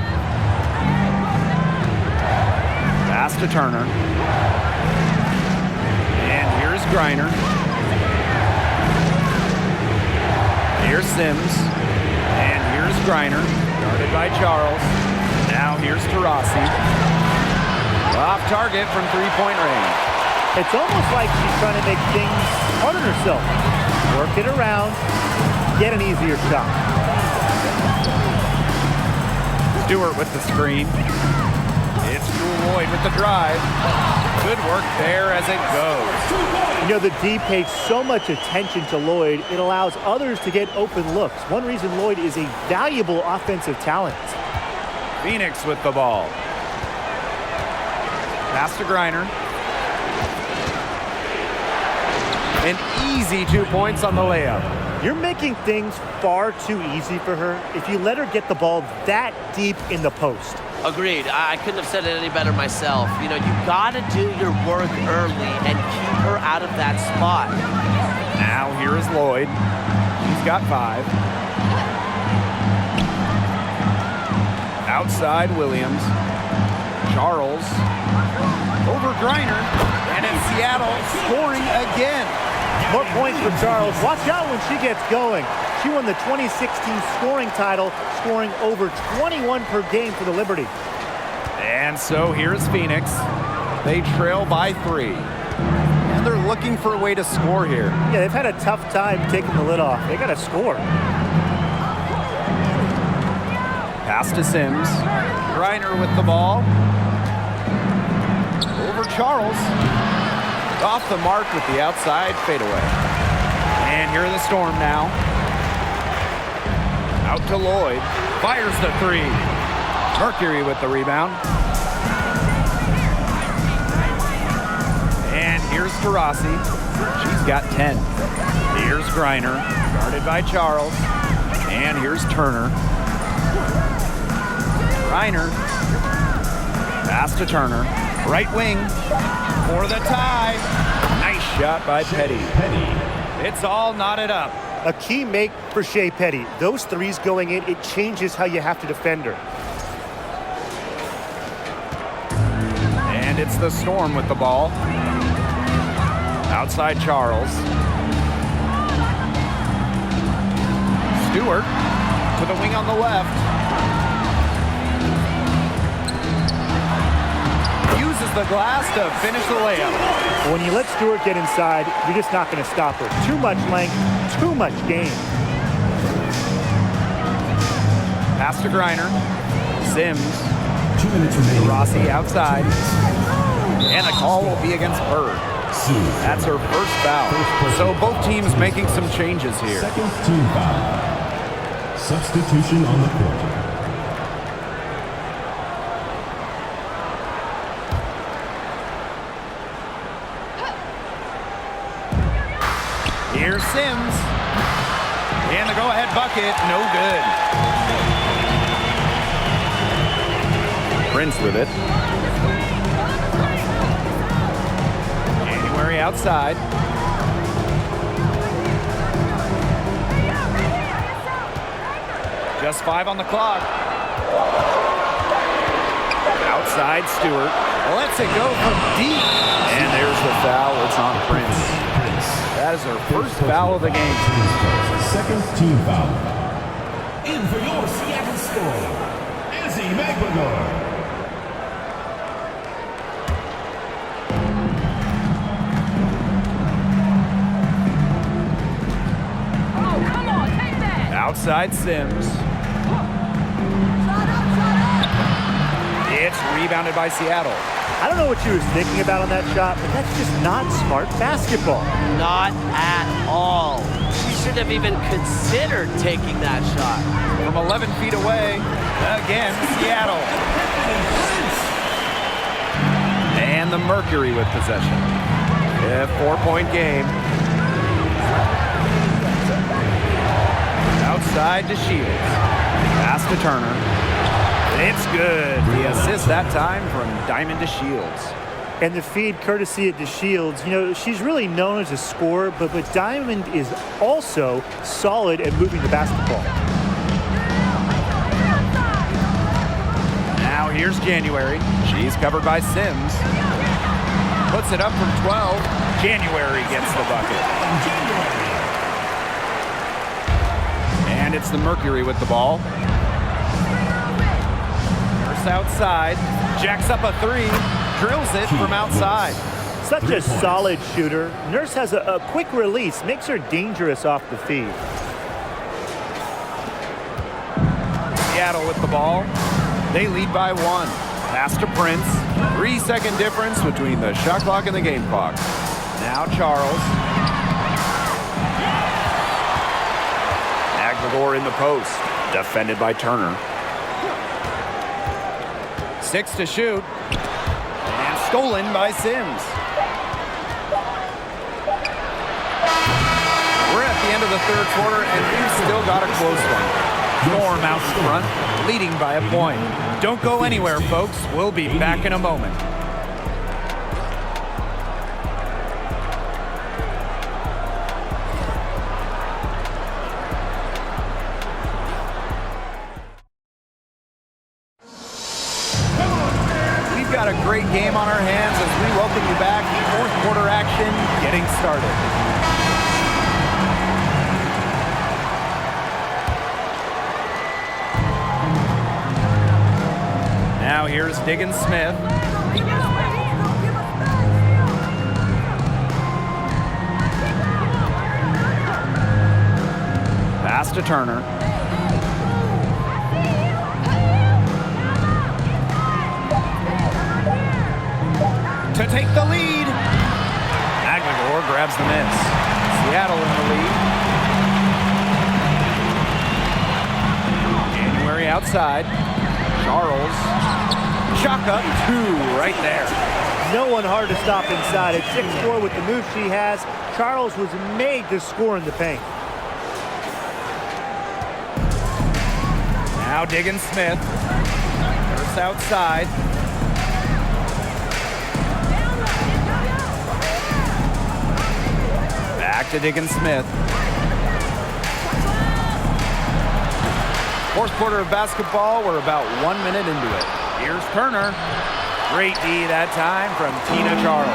[SPEAKER 1] Pass to Turner. And here's Griner. Here's Sims. And here's Griner. Guarded by Charles. Now here's Tarasi. Off target from 3-point range.
[SPEAKER 2] It's almost like she's trying to make things hard on herself. Work it around, get an easier shot.
[SPEAKER 1] Stewart with the screen. It's Jewel Lloyd with the drive. Good work there as it goes.
[SPEAKER 2] You know, the D pays so much attention to Lloyd, it allows others to get open looks. One reason Lloyd is a valuable offensive talent.
[SPEAKER 1] Phoenix with the ball. Pass to Griner. An easy 2 points on the layup.
[SPEAKER 2] You're making things far too easy for her if you let her get the ball that deep in the post.
[SPEAKER 4] Agreed. I couldn't have said it any better myself. You know, you gotta do your work early and keep her out of that spot.
[SPEAKER 1] Now here is Lloyd. She's got 5. Outside Williams. Charles. Over Griner. And it's Seattle scoring again.
[SPEAKER 2] More points for Charles. Watch out when she gets going. She won the 2016 scoring title, scoring over 21 per game for the Liberty.
[SPEAKER 1] And so here's Phoenix. They trail by 3. And they're looking for a way to score here.
[SPEAKER 2] Yeah, they've had a tough time taking the lid off. They got to score.
[SPEAKER 1] Pass to Sims. Griner with the ball. Over Charles. Off the mark with the outside fadeaway. the Storm now. Out to Lloyd. Fires the three. Mercury with the rebound. And here's Taurasi. She's got 10. Here's Griner, guarded by Charles. And here's Turner. Griner. Pass to Turner. Right wing for the tie. Nice shot by Petty. It's all knotted up.
[SPEAKER 2] A key make for Shea Petty. Those threes going in, it changes how you have to defend her.
[SPEAKER 1] And it's the Storm with the ball. Outside Charles. Stewart to the wing on the left. Uses the glass to finish the layup.
[SPEAKER 2] When you let Stewart get inside, you're just not going to stop her. Too much length, too much game.
[SPEAKER 1] Pass to Griner. Sims.
[SPEAKER 6] 2 minutes remaining.
[SPEAKER 1] Rossi outside. And the call will be against Bird. That's her first foul. So both teams making some changes here.
[SPEAKER 6] Second team foul. Substitution on the court.
[SPEAKER 1] Here's Sims. And the go-ahead bucket, no good. Prince with it. January outside. Just 5 on the clock. Outside Stewart. Lets it go from deep. And there's the foul. It's on Prince. That is her first foul of the game.
[SPEAKER 6] Second team foul. In for your Seattle Storm, Izzy McGregor.
[SPEAKER 1] Outside Sims. It's rebounded by Seattle.
[SPEAKER 2] I don't know what she was thinking about on that shot, but that's just not smart basketball.
[SPEAKER 4] Not at all. She shouldn't have even considered taking that shot.
[SPEAKER 1] From 11 feet away, again, Seattle. And the Mercury with possession. A 4-point game. Outside to Shields. Pass to Turner. It's good. The assist that time from Diamond to Shields.
[SPEAKER 2] And the feed courtesy of DeShields. You know, she's really known as a scorer, but Diamond is also solid at moving the basketball.
[SPEAKER 1] Now here's January. She's covered by Sims. Puts it up from 12. January gets the bucket. And it's the Mercury with the ball. Nurse outside. Jacks up a three. Drills it from outside.
[SPEAKER 2] Such a solid shooter. Nurse has a quick release. Makes her dangerous off the feed.
[SPEAKER 1] Seattle with the ball. They lead by 1. Pass to Prince. 3-second difference between the shot clock and the game clock. Now Charles. Aguilar in the post. Defended by Turner. 6 to shoot. And stolen by Sims. We're at the end of the third quarter, and we've still got a close one. Storm out in front, leading by a point. Don't go anywhere, folks. We'll be back in a moment. We've got a great game on our hands as we welcome you back. Fourth quarter action getting started. Now here's Diggins Smith. Pass to Turner. To take the lead. Aguilar grabs the miss. Seattle in the lead. outside. Charles. Chaka, 2 right there.
[SPEAKER 2] No one hard to stop inside. At 6'4" with the move she has, Charles was made to score in the paint.
[SPEAKER 1] Now Diggins Smith. First outside. Back to Diggins Smith. Fourth quarter of basketball. We're about 1 minute into it. Here's Turner. Great D that time from Tina Charles.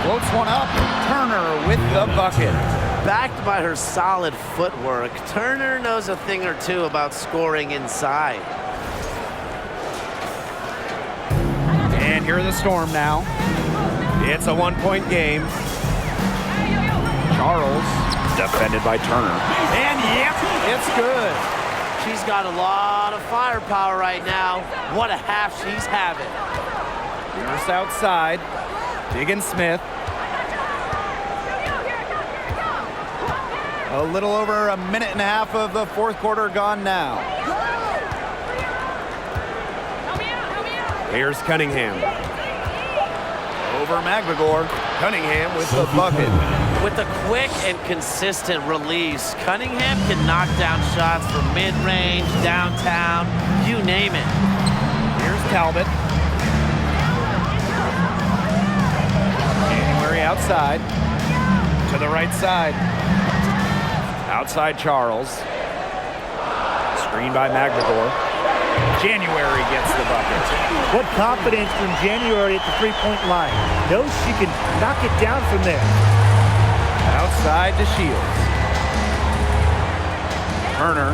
[SPEAKER 1] Floats one up. Turner with the bucket.
[SPEAKER 4] Backed by her solid footwork, Turner knows a thing or two about scoring inside.
[SPEAKER 1] And here are the Storm now. It's a 1-point game. Charles, defended by Turner. And yep, it's good.
[SPEAKER 4] She's got a lot of firepower right now. What a half she's having.
[SPEAKER 1] Here's outside. Diggins Smith. A little over a minute and a half of the fourth quarter gone now. Here's Cunningham. Over McGregor. Cunningham with the bucket.
[SPEAKER 4] With a quick and consistent release, Cunningham can knock down shots from mid-range, downtown, you name it.
[SPEAKER 1] Here's Talbot. January outside. To the right side. Outside Charles. Screen by McGregor. January gets the bucket.
[SPEAKER 2] What confidence from January at the three-point line. Knows she can knock it down from there.
[SPEAKER 1] Outside to Shields. Turner.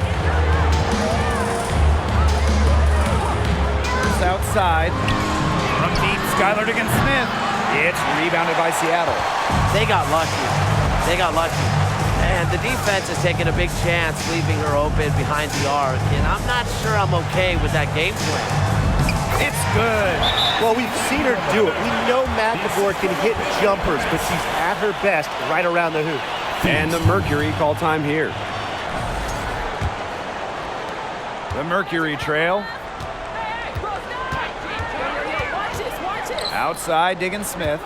[SPEAKER 1] First outside. From deep, Skylar Diggins Smith. It's rebounded by Seattle.
[SPEAKER 4] They got lucky. They got lucky. And the defense is taking a big chance, leaving her open behind the arc. And I'm not sure I'm okay with that game plan.
[SPEAKER 1] It's good.
[SPEAKER 2] Well, we've seen her do it. We know McAvoy can hit jumpers, but she's at her best right around the hoop.
[SPEAKER 1] And the Mercury call time here. The Mercury trail. Outside, Diggins Smith.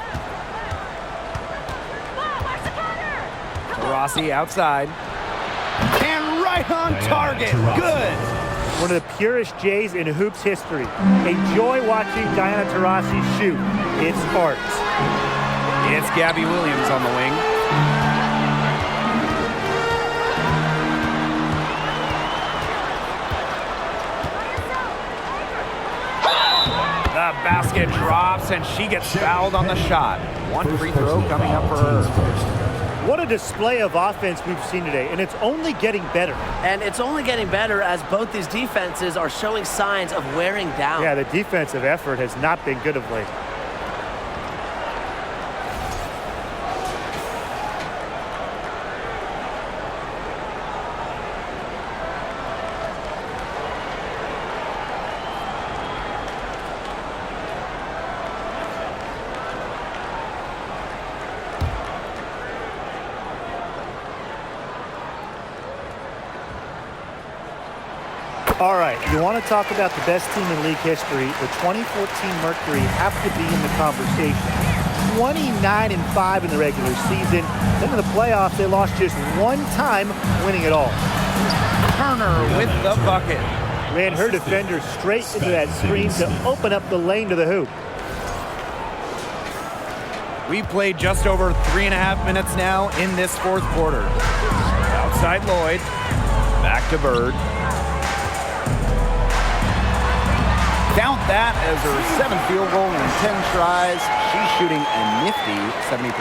[SPEAKER 1] Rossi outside. And right on target. Good.
[SPEAKER 2] One of the purest Jays in hoops history. A joy watching Diana Taurasi shoot. It's art.
[SPEAKER 1] It's Gabby Williams on the wing. The basket drops and she gets fouled on the shot. One free throw coming up for her.
[SPEAKER 2] What a display of offense we've seen today, and it's only getting better.
[SPEAKER 4] And it's only getting better as both these defenses are showing signs of wearing down.
[SPEAKER 2] Yeah, the defensive effort has not been good of late. All right, you want to talk about the best team in league history, the 2014 Mercury have to be in the conversation. 29-5 in the regular season. Then in the playoffs, they lost just one time, winning it all.
[SPEAKER 1] Turner with the bucket.
[SPEAKER 2] Ran her defender straight into that screen to open up the lane to the hoop.
[SPEAKER 1] We've played just over 3.5 minutes now in this fourth quarter. Outside Lloyd. Back to Bird. Count that as her 7th field goal in 10 tries. She's shooting a nifty 70%.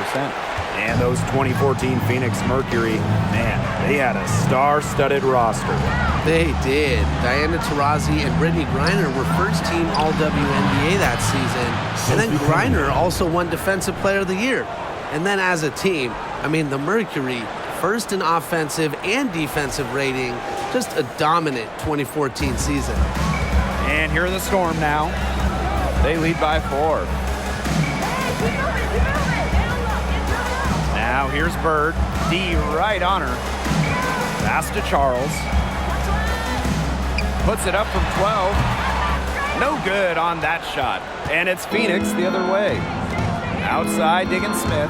[SPEAKER 1] And those 2014 Phoenix Mercury, man, they had a star-studded roster.
[SPEAKER 3] They did. Diana Taurasi and Brittany Griner were first-team All-WNBA that season. And then Griner also won Defensive Player of the Year. And then as a team, I mean, the Mercury, first in offensive and defensive rating, just a dominant 2014 season.
[SPEAKER 1] And here are the Storm now. They lead by 4. Now here's Bird. D right on her. Pass to Charles. Puts it up from 12. No good on that shot. And it's Phoenix the other way. Outside, Diggins Smith.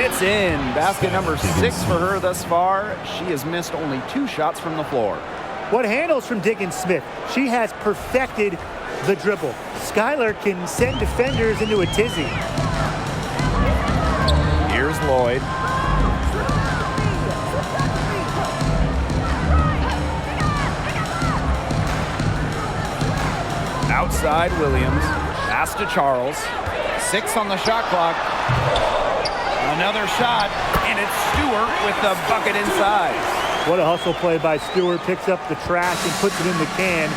[SPEAKER 1] It's in. Basket number 6 for her thus far. She has missed only 2 shots from the floor.
[SPEAKER 2] What handles from Diggins Smith? She has perfected the dribble. Skylar can send defenders into a tizzy.
[SPEAKER 1] Here's Lloyd. Outside, Williams. Pass to Charles. 6 on the shot clock. Another shot, and it's Stewart with the bucket inside.
[SPEAKER 2] What a hustle play by Stewart. Picks up the trash and puts it in the can.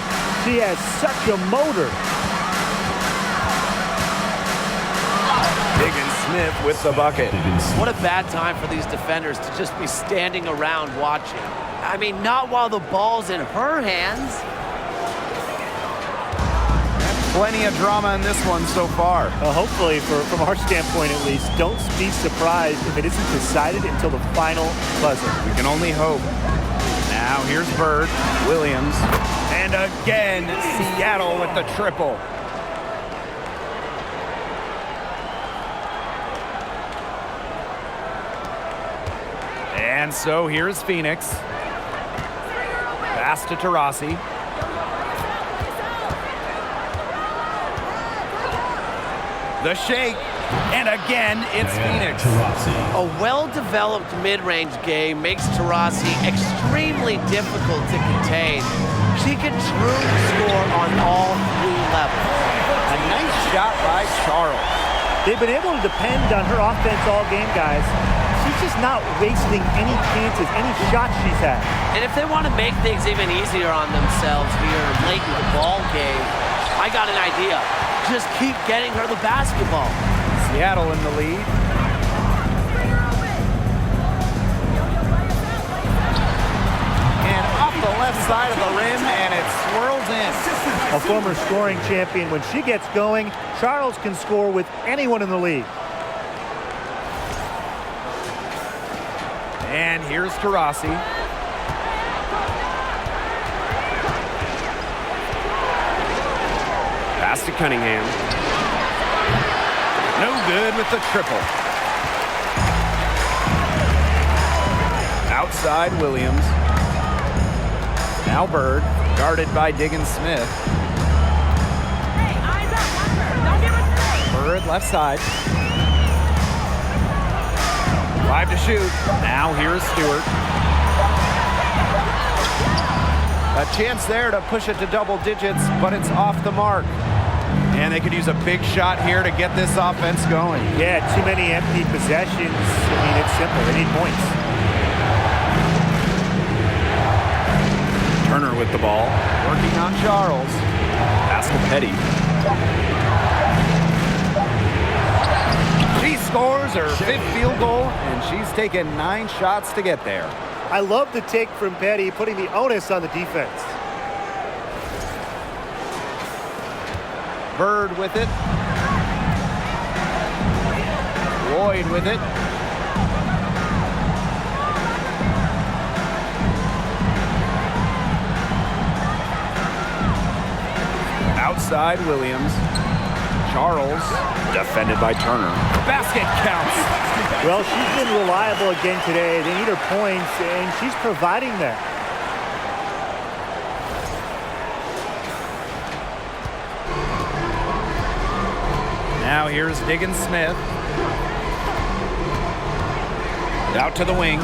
[SPEAKER 2] She has such a motor.
[SPEAKER 1] Diggins Smith with the bucket.
[SPEAKER 4] What a bad time for these defenders to just be standing around watching. I mean, not while the ball's in her hands.
[SPEAKER 1] Plenty of drama in this one so far.
[SPEAKER 2] Hopefully, from our standpoint at least, don't be surprised if it isn't decided until the final buzzer.
[SPEAKER 1] We can only hope. Now here's Bird, Williams, and again, Seattle with the triple. And so here's Phoenix. Pass to Taurasi. The shake, and again, it's Phoenix.
[SPEAKER 4] A well-developed mid-range game makes Taurasi extremely difficult to contain. She can truly score on all 3 levels.
[SPEAKER 1] A nice shot by Charles.
[SPEAKER 2] They've been able to depend on her offense all game, guys. She's just not wasting any chances, any shots she's had.
[SPEAKER 4] And if they want to make things even easier on themselves here late in the ball game, I got an idea. Just keep getting her the basketball.
[SPEAKER 1] Seattle in the lead. And off the left side of the rim, and it swirls in.
[SPEAKER 2] A former scoring champion. When she gets going, Charles can score with anyone in the league.
[SPEAKER 1] And here's Taurasi. Pass to Cunningham. No good with the triple. Outside, Williams. Now Bird, guarded by Diggins Smith. Bird left side. 5 to shoot. Now here's Stewart. A chance there to push it to double digits, but it's off the mark. And they could use a big shot here to get this offense going.
[SPEAKER 2] Yeah, too many empty possessions. I mean, it's simple. They need points.
[SPEAKER 1] Turner with the ball, working on Charles. Pass to Petty. She scores her 5th field goal, and she's taken 9 shots to get there.
[SPEAKER 2] I love the take from Petty, putting the onus on the defense.
[SPEAKER 1] Bird with it. Lloyd with it. Outside, Williams. Charles, defended by Turner. Basket counts.
[SPEAKER 2] Well, she's been reliable again today. They need her points, and she's providing that.
[SPEAKER 1] Now here's Diggins Smith. Out to the wing.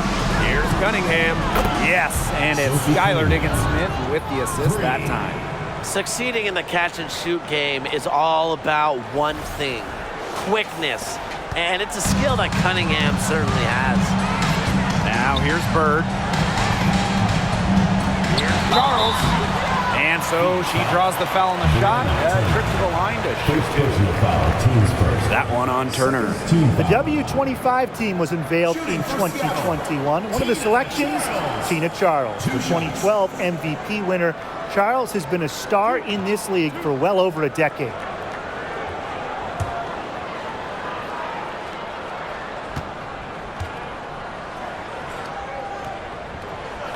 [SPEAKER 1] Here's Cunningham. Yes, and it's Skylar Diggins Smith with the assist that time.
[SPEAKER 4] Succeeding in the catch and shoot game is all about one thing: quickness. And it's a skill that Cunningham certainly has.
[SPEAKER 1] Now here's Bird. Here's Charles. And so she draws the foul on the shot. Trip to the line to shoot. That one on Turner.
[SPEAKER 2] The W25 team was unveiled in 2021. One of the selections, Tina Charles, the 2012 MVP winner. Charles has been a star in this league for well over a decade.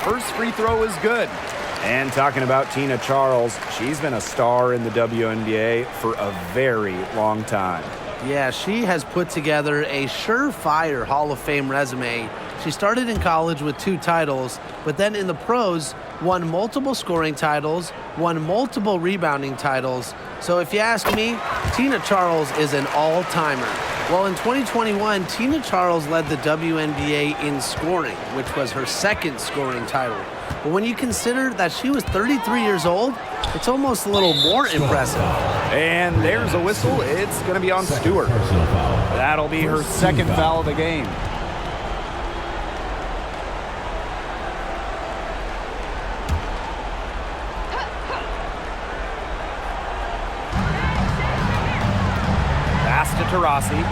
[SPEAKER 1] First free throw is good. And talking about Tina Charles, she's been a star in the WNBA for a very long time.
[SPEAKER 3] Yeah, she has put together a surefire Hall of Fame resume. She started in college with 2 titles, but then in the pros, won multiple scoring titles, won multiple rebounding titles. So if you ask me, Tina Charles is an all-timer. Well, in 2021, Tina Charles led the WNBA in scoring, which was her 2nd scoring title. But when you consider that she was 33 years old, it's almost a little more impressive.
[SPEAKER 1] And there's a whistle. It's going to be on Stewart. That'll be her 2nd foul of the game. Pass to Taurasi.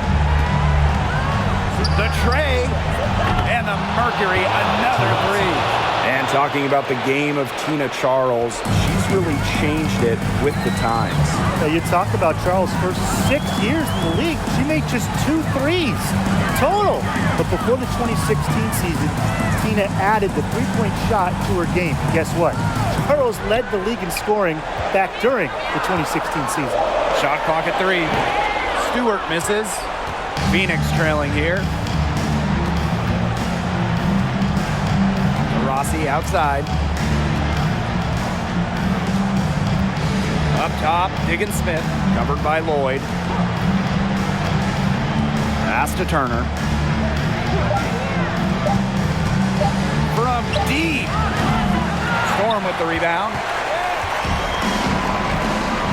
[SPEAKER 1] The tray. And the Mercury, another 3. And talking about the game of Tina Charles, she's really changed it with the times.
[SPEAKER 2] You talk about Charles' first 6 years in the league. She made just 2 threes total. But before the 2016 season, Tina added the three-point shot to her game. Guess what? Charles led the league in scoring back during the 2016 season.
[SPEAKER 1] Shot clock at 3. Stewart misses. Phoenix trailing here. Rossi outside. Up top, Diggin Smith, covered by Lloyd. Pass to Turner. From deep. Storm with the rebound.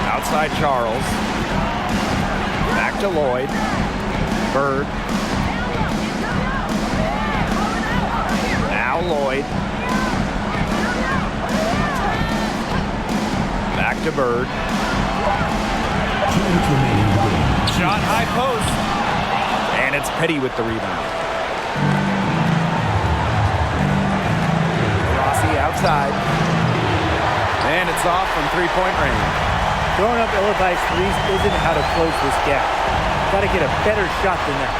[SPEAKER 1] Outside Charles. Back to Lloyd. Bird. Now Lloyd. Back to Bird. Shot high post. And it's Petty with the rebound. Rossi outside. And it's off from three-point range.
[SPEAKER 2] Throwing up ill-advised threes isn't how to close this gap. Got to get a better shot than that.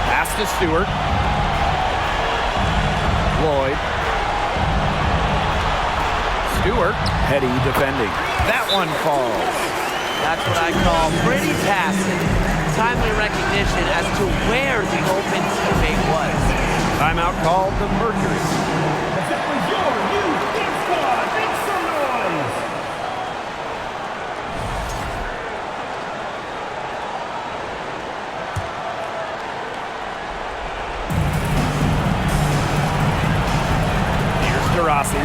[SPEAKER 1] Pass to Stewart. Lloyd. Stewart. Petty defending. That one falls.
[SPEAKER 4] That's what I call pretty passing. Timely recognition as to where the open teammate was.
[SPEAKER 1] Timeout called the Mercury.
[SPEAKER 6] That was your new Big Squad. Make some noise.
[SPEAKER 1] Here's Taurasi.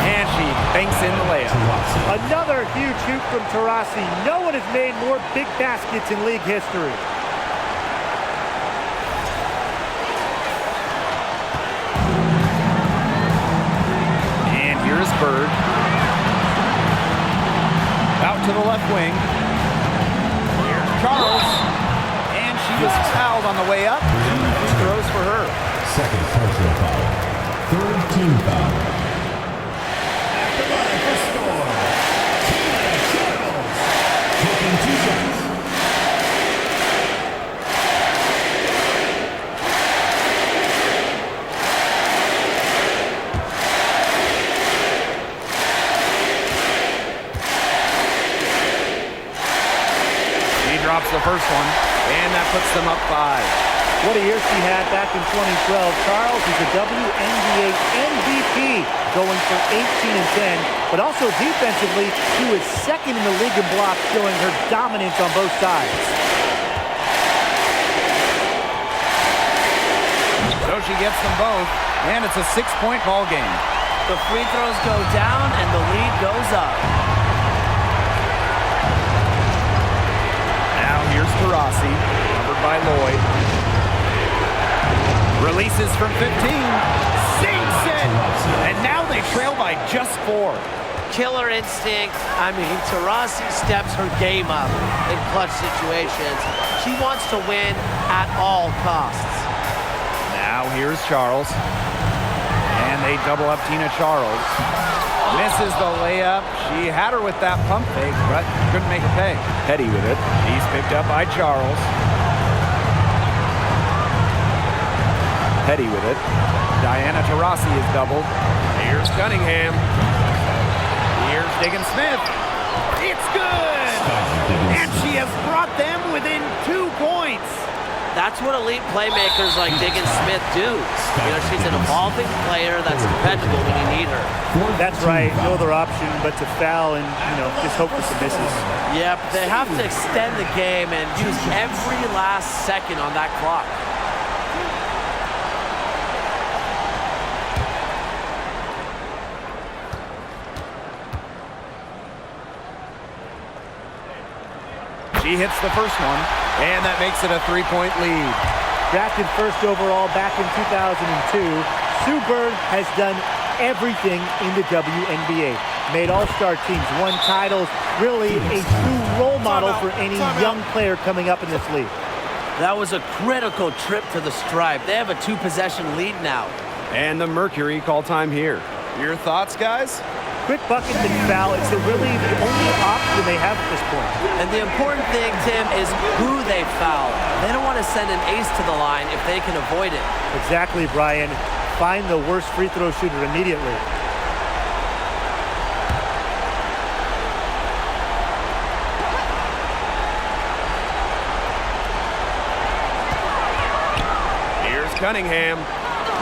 [SPEAKER 1] And she banks in the layup.
[SPEAKER 2] Another huge hoop from Taurasi. No one has made more big baskets in league history.
[SPEAKER 1] And here's Bird. Out to the left wing. Here's Charles. And she was fouled on the way up. 2 free throws for her.
[SPEAKER 6] Second personal foul. Third team foul. Taking 2 shots.
[SPEAKER 1] He drops the first one, and that puts them up 5.
[SPEAKER 2] What a year she had back in 2012. Charles is a WNBA MVP, going for 18 and 10, but also defensively, she was 2nd in the league in blocks, showing her dominance on both sides.
[SPEAKER 1] So she gets them both, and it's a 6-point ball game.
[SPEAKER 4] The free throws go down and the lead goes up.
[SPEAKER 1] Now here's Taurasi, covered by Lloyd. Releases from 15. Sinks it! And now they trail by just 4.
[SPEAKER 4] Killer instinct. I mean, Taurasi steps her game up in clutch situations. She wants to win at all costs.
[SPEAKER 1] Now here's Charles. And they double up Tina Charles. Misses the layup. She had her with that pump fake, but couldn't make it pay. Petty with it. He's picked up by Charles. Petty with it. Diana Taurasi is doubled. Here's Cunningham. Here's Diggin Smith. It's good! And she has brought them within 2 points.
[SPEAKER 4] That's what elite playmakers like Diggin Smith do. You know, she's an evolving player that's dependable when you need her.
[SPEAKER 2] That's right. No other option but to foul and, just hope for some misses.
[SPEAKER 4] Yep, they have to extend the game and use every last second on that clock.
[SPEAKER 1] She hits the first one, and that makes it a 3-point lead.
[SPEAKER 2] Drafted first overall back in 2002, Sue Bird has done everything in the WNBA. Made all-star teams, won titles, really a true role model for any young player coming up in this league.
[SPEAKER 4] That was a critical trip to the stripe. They have a 2-possession lead now.
[SPEAKER 1] And the Mercury call time here. Your thoughts, guys?
[SPEAKER 2] Quick bucket and foul. It's really the only option they have at this point.
[SPEAKER 4] And the important thing, Tim, is who they foul. They don't want to send an ace to the line if they can avoid it.
[SPEAKER 2] Exactly, Brian. Find the worst free throw shooter immediately.
[SPEAKER 1] Here's Cunningham.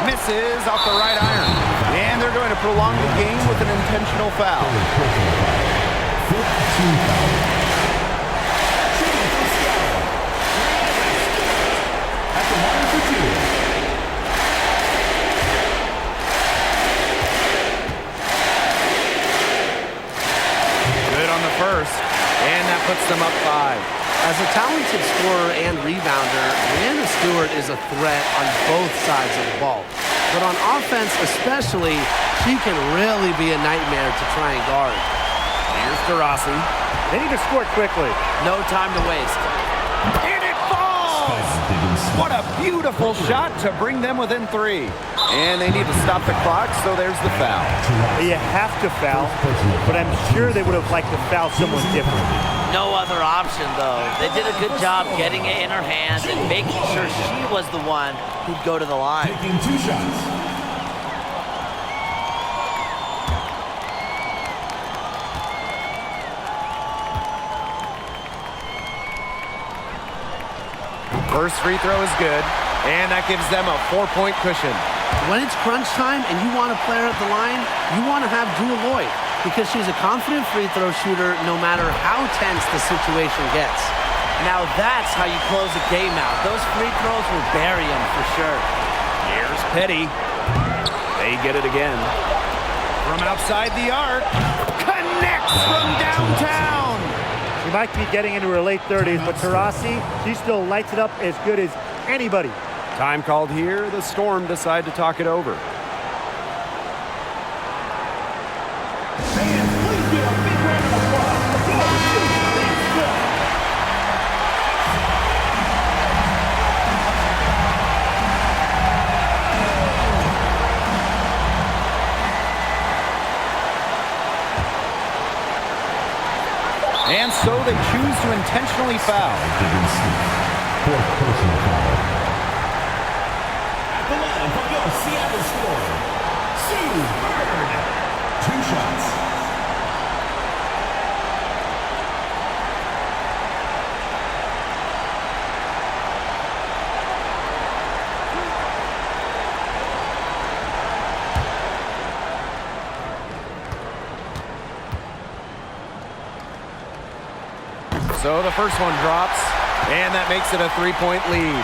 [SPEAKER 1] Misses off the right iron. And they're going to prolong the game with an intentional foul. Good on the first, and that puts them up 5.
[SPEAKER 3] As a talented scorer and rebounder, Brianna Stewart is a threat on both sides of the ball. But on offense especially, she can really be a nightmare to try and guard.
[SPEAKER 1] Here's Taurasi.
[SPEAKER 2] They need to score quickly.
[SPEAKER 4] No time to waste.
[SPEAKER 1] And it falls! What a beautiful shot to bring them within 3. And they need to stop the clock, so there's the foul.
[SPEAKER 2] You have to foul, but I'm sure they would have liked to foul someone different.
[SPEAKER 4] No other option, though. They did a good job getting it in her hands and making sure she was the one who'd go to the line.
[SPEAKER 6] Taking 2 shots.
[SPEAKER 1] First free throw is good, and that gives them a 4-point cushion.
[SPEAKER 3] When it's crunch time and you want a player at the line, you want to have Jewel Lloyd because she's a confident free throw shooter no matter how tense the situation gets.
[SPEAKER 4] Now that's how you close a game out. Those free throws will bury them for sure.
[SPEAKER 1] Here's Petty. They get it again. From outside the arc, connects from downtown.
[SPEAKER 2] She might be getting into her late 30s, but Taurasi, she still lights it up as good as anybody.
[SPEAKER 1] Time called here. The Storm decide to talk it over. And so they choose to intentionally foul.
[SPEAKER 6] Fourth personal foul. At the line for your Seattle Storm, Sue Bird. 2 shots.
[SPEAKER 1] So the first one drops, and that makes it a 3-point lead.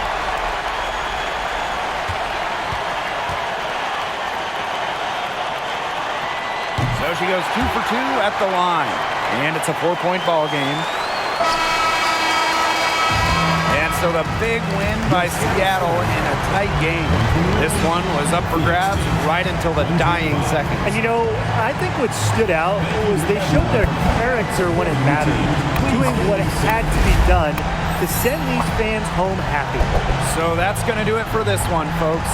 [SPEAKER 1] So she goes 2 for 2 at the line, and it's a 4-point ball game. And so the big win by Seattle in a tight game. This one was up for grabs right until the dying second.
[SPEAKER 2] And I think what stood out was they showed their character when it mattered, doing what had to be done to send these fans home happy.
[SPEAKER 1] So that's going to do it for this one, folks.